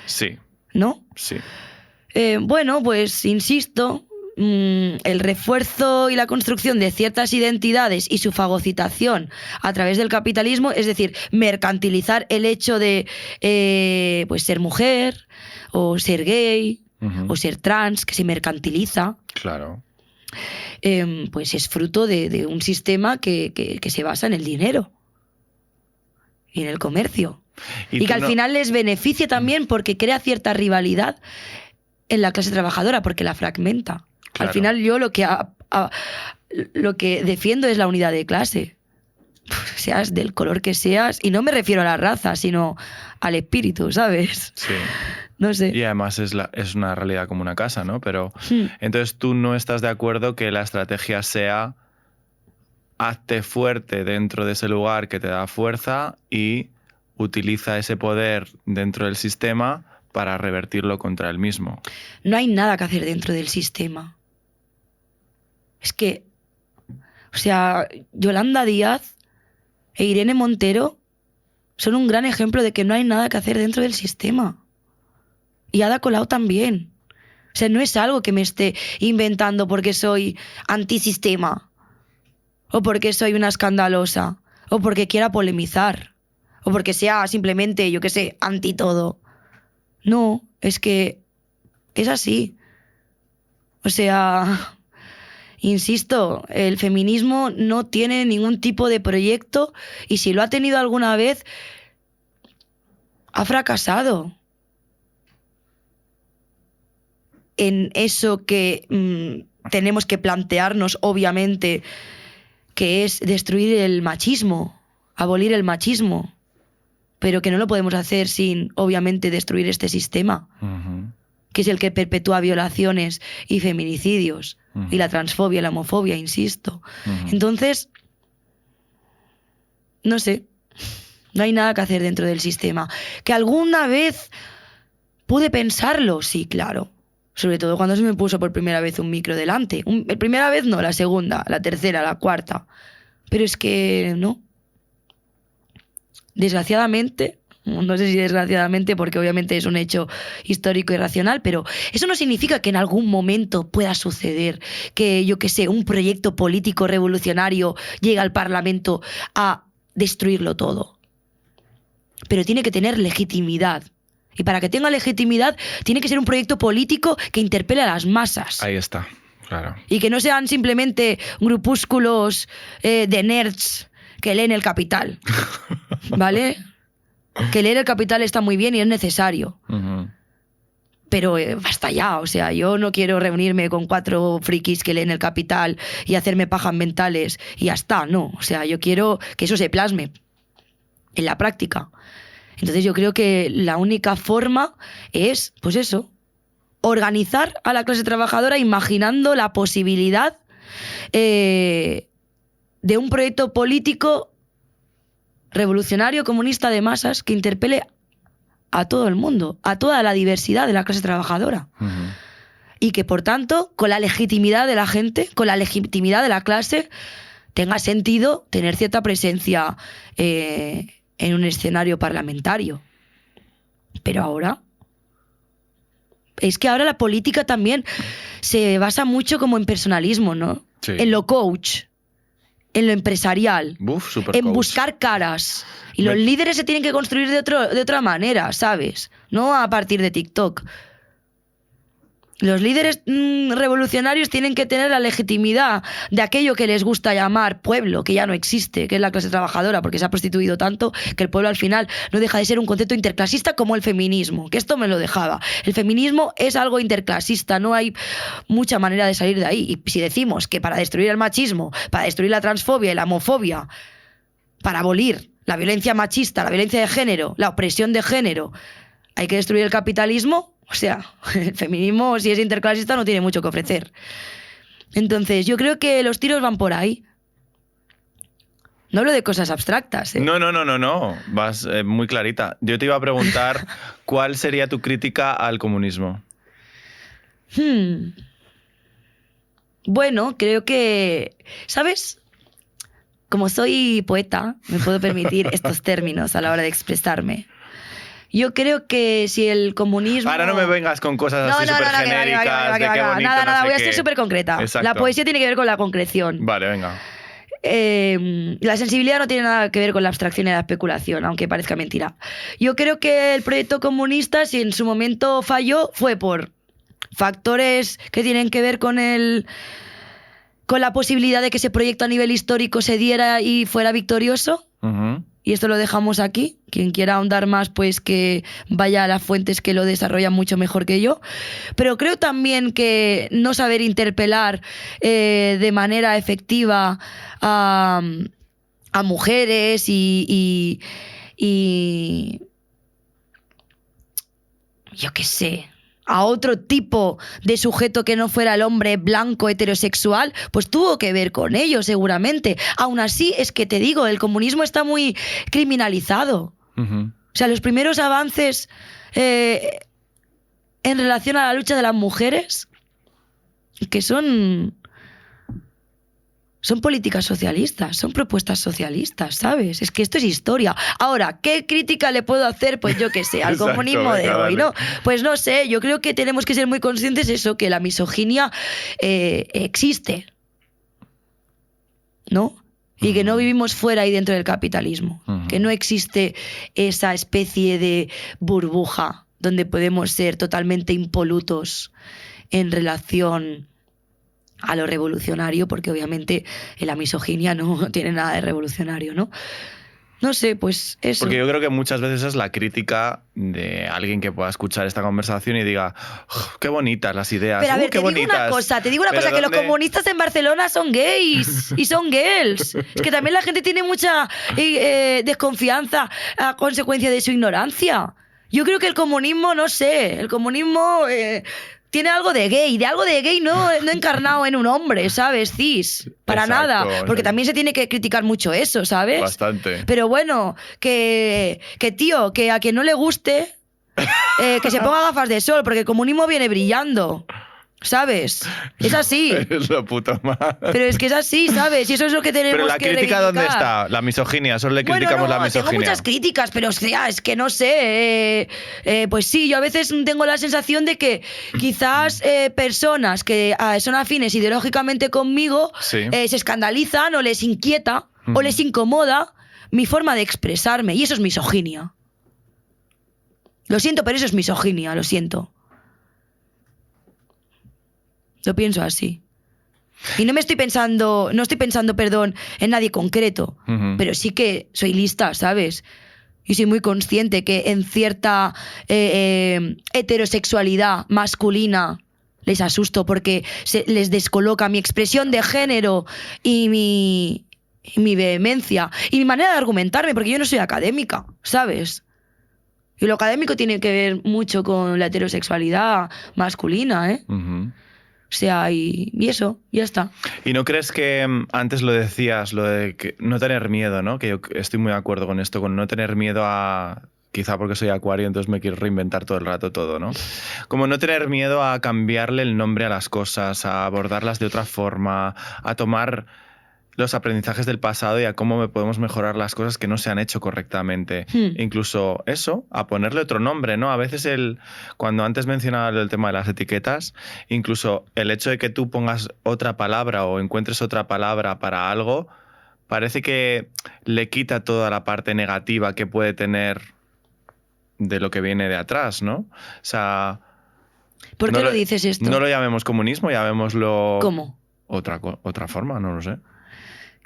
Sí. ¿No? Sí. Bueno, pues insisto, el refuerzo y la construcción de ciertas identidades y su fagocitación a través del capitalismo, es decir, mercantilizar el hecho de pues ser mujer o ser gay o ser trans, que se mercantiliza. Claro. Pues es fruto de un sistema que se basa en el dinero y en el comercio. Y que al final les beneficia también porque crea cierta rivalidad en la clase trabajadora, porque la fragmenta. Claro. Al final yo lo que defiendo es la unidad de clase. Seas del color que seas, y no me refiero a la raza, sino al espíritu, ¿sabes? Sí. No sé. Y además es una realidad como una casa, ¿no? Pero entonces tú no estás de acuerdo que la estrategia sea hazte fuerte dentro de ese lugar que te da fuerza y utiliza ese poder dentro del sistema para revertirlo contra el mismo. No hay nada que hacer dentro del sistema. Es que, o sea, Yolanda Díaz e Irene Montero son un gran ejemplo de que no hay nada que hacer dentro del sistema. Y Ada Colau también. O sea, no es algo que me esté inventando porque soy antisistema, o porque soy una escandalosa, o porque quiera polemizar, o porque sea simplemente, yo qué sé, anti todo. No, es que es así. O sea, insisto, el feminismo no tiene ningún tipo de proyecto, y si lo ha tenido alguna vez, ha fracasado en eso que tenemos que plantearnos, obviamente, que es destruir el machismo, abolir el machismo, pero que no lo podemos hacer sin, obviamente, destruir este sistema, que es el que perpetúa violaciones y feminicidios, y la transfobia y la homofobia, insisto. Entonces, no sé, no hay nada que hacer dentro del sistema. ¿Que alguna vez pude pensarlo? Sí, claro. Sobre todo cuando se me puso por primera vez un micro delante. La primera vez no, la segunda, la tercera, la cuarta. Pero es que no. Desgraciadamente, no sé si desgraciadamente, porque obviamente es un hecho histórico y racional, pero eso no significa que en algún momento pueda suceder que, yo qué sé, un proyecto político revolucionario llegue al Parlamento a destruirlo todo. Pero tiene que tener legitimidad. Y para que tenga legitimidad, tiene que ser un proyecto político que interpele a las masas. Ahí está, claro. Y que no sean simplemente grupúsculos de nerds que leen El Capital. ¿Vale? Que leer El Capital está muy bien y es necesario. Pero basta ya, o sea, yo no quiero reunirme con 4 frikis que leen El Capital y hacerme pajas mentales y ya está, no. O sea, yo quiero que eso se plasme en la práctica. Entonces yo creo que la única forma es, pues eso, organizar a la clase trabajadora imaginando la posibilidad de un proyecto político revolucionario, comunista, de masas, que interpele a todo el mundo, a toda la diversidad de la clase trabajadora. Y que, por tanto, con la legitimidad de la gente, con la legitimidad de la clase, tenga sentido tener cierta presencia en un escenario parlamentario. Pero ahora, es que ahora la política también se basa mucho como en personalismo, ¿no? Sí. En lo coach, en lo empresarial, en coach. buscar caras. Y los líderes se tienen que construir de otra manera, ¿sabes? No a partir de TikTok. Los líderes revolucionarios tienen que tener la legitimidad de aquello que les gusta llamar pueblo, que ya no existe, que es la clase trabajadora, porque se ha prostituido tanto que el pueblo al final no deja de ser un concepto interclasista como el feminismo, que esto me lo dejaba. El feminismo es algo interclasista, no hay mucha manera de salir de ahí. Y si decimos que para destruir el machismo, para destruir la transfobia y la homofobia, para abolir la violencia machista, la violencia de género, la opresión de género, hay que destruir el capitalismo, o sea, el feminismo, si es interclasista, no tiene mucho que ofrecer. Entonces, yo creo que los tiros van por ahí. No hablo de cosas abstractas. No. Vas muy clarita. Yo te iba a preguntar cuál sería tu crítica al comunismo. Bueno, creo que, ¿sabes? Como soy poeta, me puedo permitir estos términos a la hora de expresarme. Yo creo que si el comunismo... Ahora no me vengas con cosas así súper genéricas, de qué bonito, nada, no sé voy a qué. ser súper concreta. Exacto. La poesía tiene que ver con la concreción. Vale, venga. La sensibilidad no tiene nada que ver con la abstracción y la especulación, aunque parezca mentira. Yo creo que el proyecto comunista, si en su momento falló, fue por factores que tienen que ver con la posibilidad de que ese proyecto a nivel histórico se diera y fuera victorioso. Uh-huh. Y esto lo dejamos aquí. Quien quiera ahondar más, pues que vaya a las fuentes que lo desarrollan mucho mejor que yo. Pero creo también que no saber interpelar de manera efectiva a mujeres y yo qué sé, a otro tipo de sujeto que no fuera el hombre blanco heterosexual, pues tuvo que ver con ello seguramente. Aún así, es que te digo, el comunismo está muy criminalizado. Uh-huh. O sea, los primeros avances en relación a la lucha de las mujeres, que son políticas socialistas, son propuestas socialistas, ¿sabes? Es que esto es historia. Ahora, ¿qué crítica le puedo hacer? Pues yo qué sé, al Exacto, comunismo de hoy, ¿no? Pues no sé, yo creo que tenemos que ser muy conscientes de eso, que la misoginia existe, ¿no? Y que no vivimos fuera y dentro del capitalismo, que no existe esa especie de burbuja donde podemos ser totalmente impolutos en relación a lo revolucionario, porque obviamente la misoginia no tiene nada de revolucionario, ¿no? No sé, pues eso. Porque yo creo que muchas veces es la crítica de alguien que pueda escuchar esta conversación y diga, oh, qué bonitas las ideas. Pero a ver, qué te digo una cosa, que los comunistas en Barcelona son gays y son girls. Es que también la gente tiene mucha desconfianza a consecuencia de su ignorancia. Yo creo que el comunismo, no sé, el comunismo... tiene algo de gay no encarnado en un hombre, ¿sabes? Cis, para Exacto, nada. Porque exacto. también se tiene que criticar mucho eso, ¿sabes? Bastante. Pero bueno, que tío, que a quien no le guste, que se ponga gafas de sol, porque el comunismo viene brillando, ¿sabes? Es así. Es lo puto más. Pero es que es así, ¿sabes? Y eso es lo que tenemos Pero la que crítica, ¿dónde reivindicar. está? La misoginia, solo le criticamos Bueno, la misoginia. tengo muchas críticas, pero o sea, es que no sé. Pues sí, yo a veces tengo la sensación de que quizás personas que son afines ideológicamente conmigo Sí. se escandalizan o les inquieta o les incomoda mi forma de expresarme. Y eso es misoginia. Lo siento, pero eso es misoginia, lo siento. Lo pienso así. Y no estoy pensando, perdón, en nadie concreto, pero sí que soy lista, ¿sabes? Y soy muy consciente que en cierta heterosexualidad masculina les asusto porque les descoloca mi expresión de género y mi vehemencia y mi manera de argumentarme, porque yo no soy académica, ¿sabes? Y lo académico tiene que ver mucho con la heterosexualidad masculina, ¿eh? Uh-huh. O sea, y eso, ya está. ¿Y no crees que antes lo decías, lo de que no tener miedo, ¿no? Que yo estoy muy de acuerdo con esto, con no tener miedo a... Quizá porque soy acuario, entonces me quiero reinventar todo el rato todo, ¿no? Como no tener miedo a cambiarle el nombre a las cosas, a abordarlas de otra forma, a tomar los aprendizajes del pasado y a cómo podemos mejorar las cosas que no se han hecho correctamente. Incluso eso, a ponerle otro nombre, ¿no? A veces cuando antes mencionaba el tema de las etiquetas, incluso el hecho de que tú pongas otra palabra o encuentres otra palabra para algo, parece que le quita toda la parte negativa que puede tener de lo que viene de atrás, ¿no? O sea, ¿Por qué lo dices esto? No lo llamemos comunismo, llamémoslo... ¿Cómo? Otra forma, no lo sé.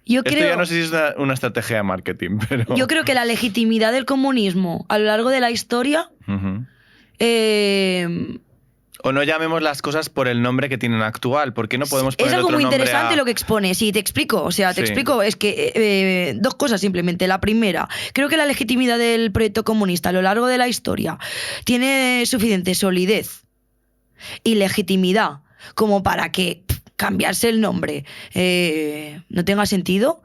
Esto ya no sé si es una estrategia de marketing, pero... Yo creo que la legitimidad del comunismo a lo largo de la historia... O no llamemos las cosas por el nombre que tienen actual. ¿Por qué no podemos poner Es algo otro muy nombre interesante lo que expone. Sí, te explico. O sea, te explico. Es que dos cosas simplemente. La primera, creo que la legitimidad del proyecto comunista a lo largo de la historia tiene suficiente solidez y legitimidad como para que cambiarse el nombre no tenga sentido.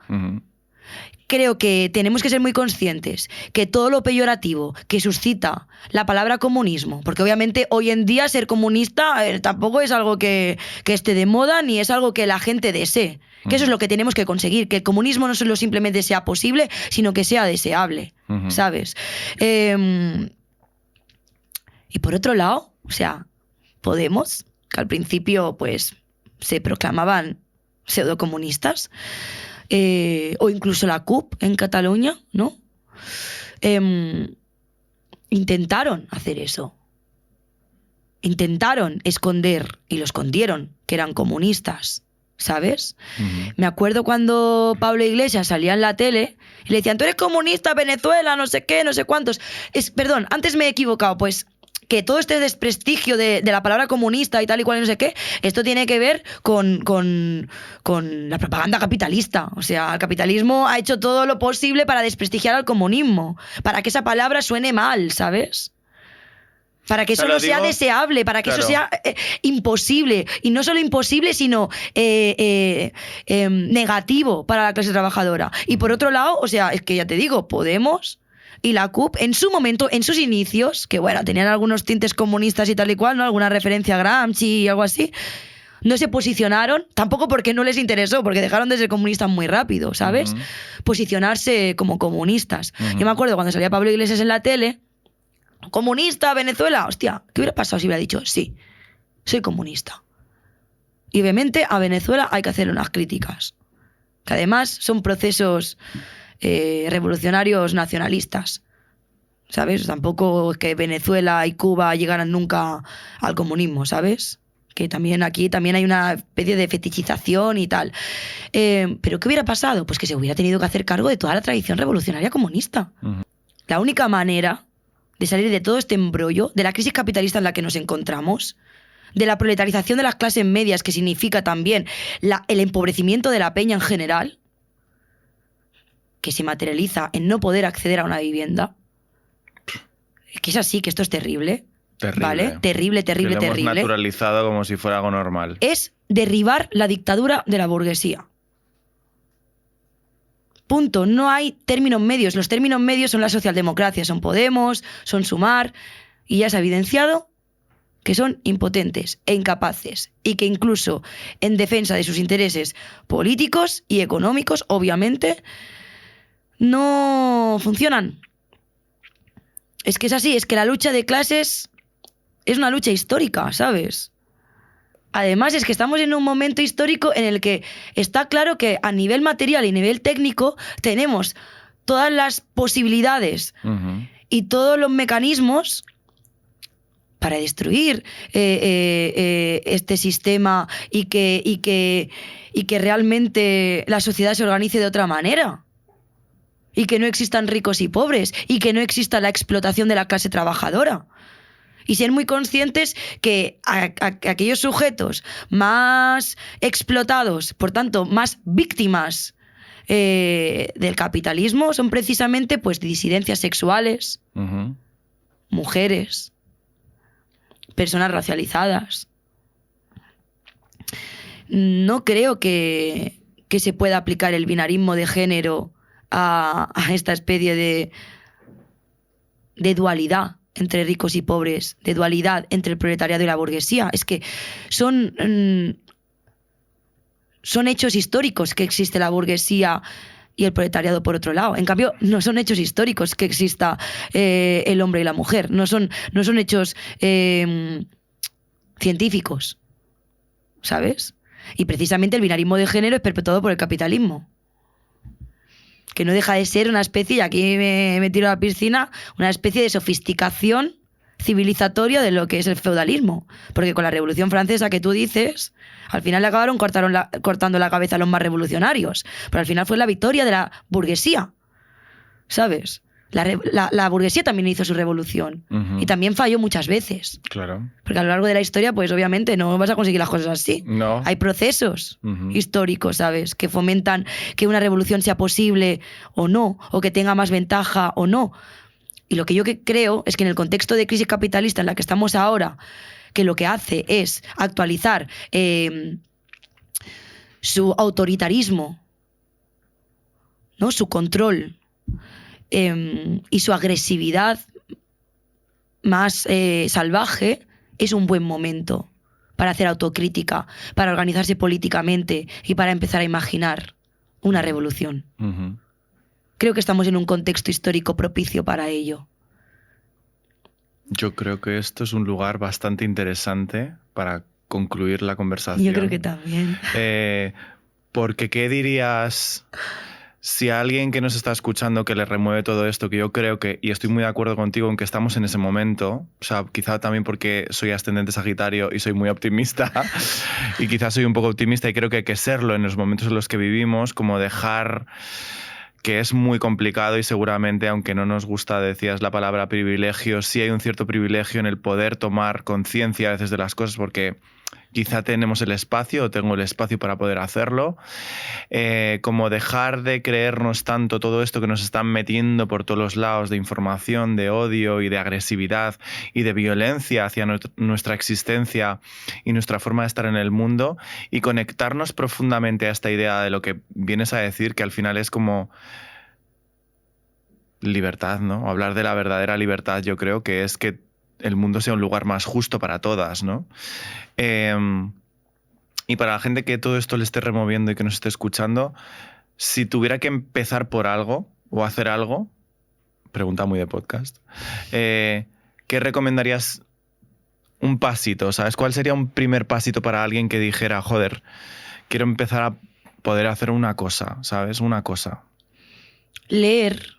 Creo que tenemos que ser muy conscientes que todo lo peyorativo que suscita la palabra comunismo, porque obviamente hoy en día ser comunista tampoco es algo que esté de moda ni es algo que la gente desee, que eso es lo que tenemos que conseguir, que el comunismo no solo simplemente sea posible, sino que sea deseable, ¿sabes? Y por otro lado, o sea, Podemos, que al principio pues se proclamaban pseudocomunistas, o incluso la CUP en Cataluña, ¿no? Intentaron hacer eso. Intentaron esconder, y lo escondieron, que eran comunistas, ¿sabes? Me acuerdo cuando Pablo Iglesias salía en la tele y le decían, tú eres comunista, Venezuela, no sé qué, no sé cuántos. Perdón, antes me he equivocado, pues... que todo este desprestigio de la palabra comunista y tal y cual y no sé qué, esto tiene que ver con la propaganda capitalista. O sea, el capitalismo ha hecho todo lo posible para desprestigiar al comunismo, para que esa palabra suene mal, ¿sabes? Para que eso no sea deseable, para que eso sea imposible. Y no solo imposible, sino negativo para la clase trabajadora. Y por otro lado, o sea, es que ya te digo, Podemos... y la CUP, en su momento, en sus inicios, que bueno, tenían algunos tintes comunistas y tal y cual, ¿no? Alguna referencia a Gramsci y algo así, no se posicionaron, tampoco porque no les interesó, porque dejaron de ser comunistas muy rápido, ¿sabes? Posicionarse como comunistas. Yo me acuerdo cuando salía Pablo Iglesias en la tele, comunista, Venezuela, hostia, ¿qué hubiera pasado si hubiera dicho, sí, soy comunista? Y obviamente a Venezuela hay que hacerle unas críticas, que además son procesos... revolucionarios nacionalistas, ¿sabes? Tampoco es que Venezuela y Cuba llegaran nunca al comunismo, ¿sabes? Que también aquí también hay una especie de fetichización y tal. ¿Pero qué hubiera pasado? Pues que se hubiera tenido que hacer cargo de toda la tradición revolucionaria comunista. La única manera de salir de todo este embrollo, de la crisis capitalista en la que nos encontramos, de la proletarización de las clases medias, que significa también el empobrecimiento de la peña en general, que se materializa en no poder acceder a una vivienda, que es así, que esto es terrible. Terrible. ¿Vale? Terrible, terrible, que lo terrible. Hemos naturalizado como si fuera algo normal. Es derribar la dictadura de la burguesía. Punto. No hay términos medios. Los términos medios son la socialdemocracia, son Podemos, son Sumar, y ya se ha evidenciado que son impotentes e incapaces, y que incluso en defensa de sus intereses políticos y económicos, obviamente, no funcionan. Es que es así, es que la lucha de clases es una lucha histórica, ¿sabes? Además es que estamos en un momento histórico en el que está claro que a nivel material y nivel técnico tenemos todas las posibilidades y todos los mecanismos para destruir este sistema y que realmente la sociedad se organice de otra manera. Y que no existan ricos y pobres, y que no exista la explotación de la clase trabajadora. Y ser muy conscientes que aquellos sujetos más explotados, por tanto, más víctimas del capitalismo, son precisamente pues disidencias sexuales, mujeres, personas racializadas. No creo que se pueda aplicar el binarismo de género a esta especie de dualidad entre ricos y pobres, de dualidad entre el proletariado y la burguesía. Es que son hechos históricos que existe la burguesía y el proletariado por otro lado. En cambio, no son hechos históricos que exista el hombre y la mujer. No son hechos científicos, ¿sabes? Y precisamente el binarismo de género es perpetuado por el capitalismo, que no deja de ser una especie, y aquí me tiro a la piscina, una especie de sofisticación civilizatoria de lo que es el feudalismo. Porque con la Revolución Francesa que tú dices, al final le acabaron cortando la cabeza a los más revolucionarios. Pero al final fue la victoria de la burguesía, ¿sabes? La burguesía también hizo su revolución y también falló muchas veces. Claro. Porque a lo largo de la historia, pues obviamente no vas a conseguir las cosas así. No. Hay procesos históricos, ¿sabes? Que fomentan que una revolución sea posible o no, o que tenga más ventaja o no. Y lo que yo creo es que en el contexto de crisis capitalista en la que estamos ahora, que lo que hace es actualizar su autoritarismo, ¿no? Su control y su agresividad más salvaje, es un buen momento para hacer autocrítica, para organizarse políticamente y para empezar a imaginar una revolución. Creo que estamos en un contexto histórico propicio para ello. Yo creo que esto es un lugar bastante interesante para concluir la conversación. Yo creo que también. Porque, ¿qué dirías si a alguien que nos está escuchando que le remueve todo esto, que yo creo que, y estoy muy de acuerdo contigo en que estamos en ese momento, o sea, quizá también porque soy ascendente Sagitario y soy muy optimista, y quizás soy un poco optimista y creo que hay que serlo en los momentos en los que vivimos, como dejar que es muy complicado y seguramente, aunque no nos gusta, decías la palabra privilegio, sí hay un cierto privilegio en el poder tomar conciencia a veces de las cosas porque quizá tenemos el espacio o tengo el espacio para poder hacerlo, como dejar de creernos tanto todo esto que nos están metiendo por todos los lados de información, de odio y de agresividad y de violencia hacia nuestra existencia y nuestra forma de estar en el mundo y conectarnos profundamente a esta idea de lo que vienes a decir, que al final es como libertad, ¿no? Hablar de la verdadera libertad, yo creo que es que el mundo sea un lugar más justo para todas, ¿no? Y para la gente que todo esto le esté removiendo y que nos esté escuchando, si tuviera que empezar por algo o hacer algo, pregunta muy de podcast, ¿qué recomendarías? Un pasito, ¿sabes? ¿Cuál sería un primer pasito para alguien que dijera, joder, quiero empezar a poder hacer una cosa, ¿sabes? Una cosa. Leer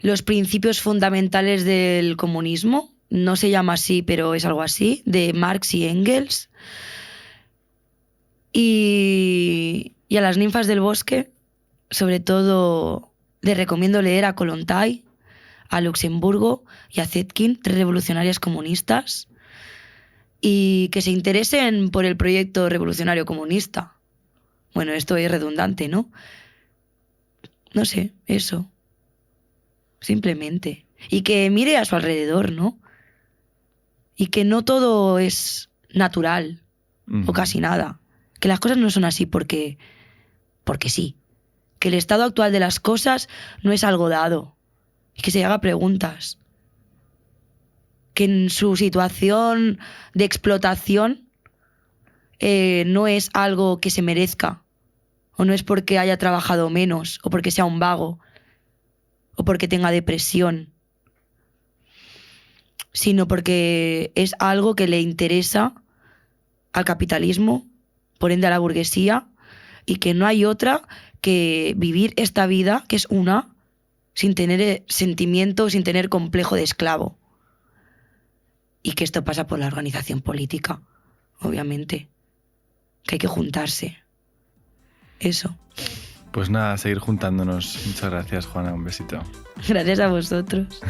los principios fundamentales del comunismo, no se llama así, pero es algo así, de Marx y Engels. Y a las ninfas del bosque, sobre todo, les recomiendo leer a Kollontai, a Luxemburgo y a Zetkin, 3 revolucionarias comunistas, y que se interesen por el proyecto revolucionario comunista. Bueno, esto es redundante, ¿no? No sé, eso. Simplemente. Y que mire a su alrededor, ¿no? Y que no todo es natural, o casi nada. Que las cosas no son así porque sí. Que el estado actual de las cosas no es algo dado. Y que se haga preguntas. Que en su situación de explotación no es algo que se merezca. O no es porque haya trabajado menos, o porque sea un vago, o porque tenga depresión, sino porque es algo que le interesa al capitalismo, por ende a la burguesía, y que no hay otra que vivir esta vida, que es una, sin tener sentimiento, sin tener complejo de esclavo. Y que esto pasa por la organización política, obviamente. Que hay que juntarse. Eso. Pues nada, seguir juntándonos. Muchas gracias, Juana. Un besito. Gracias a vosotros.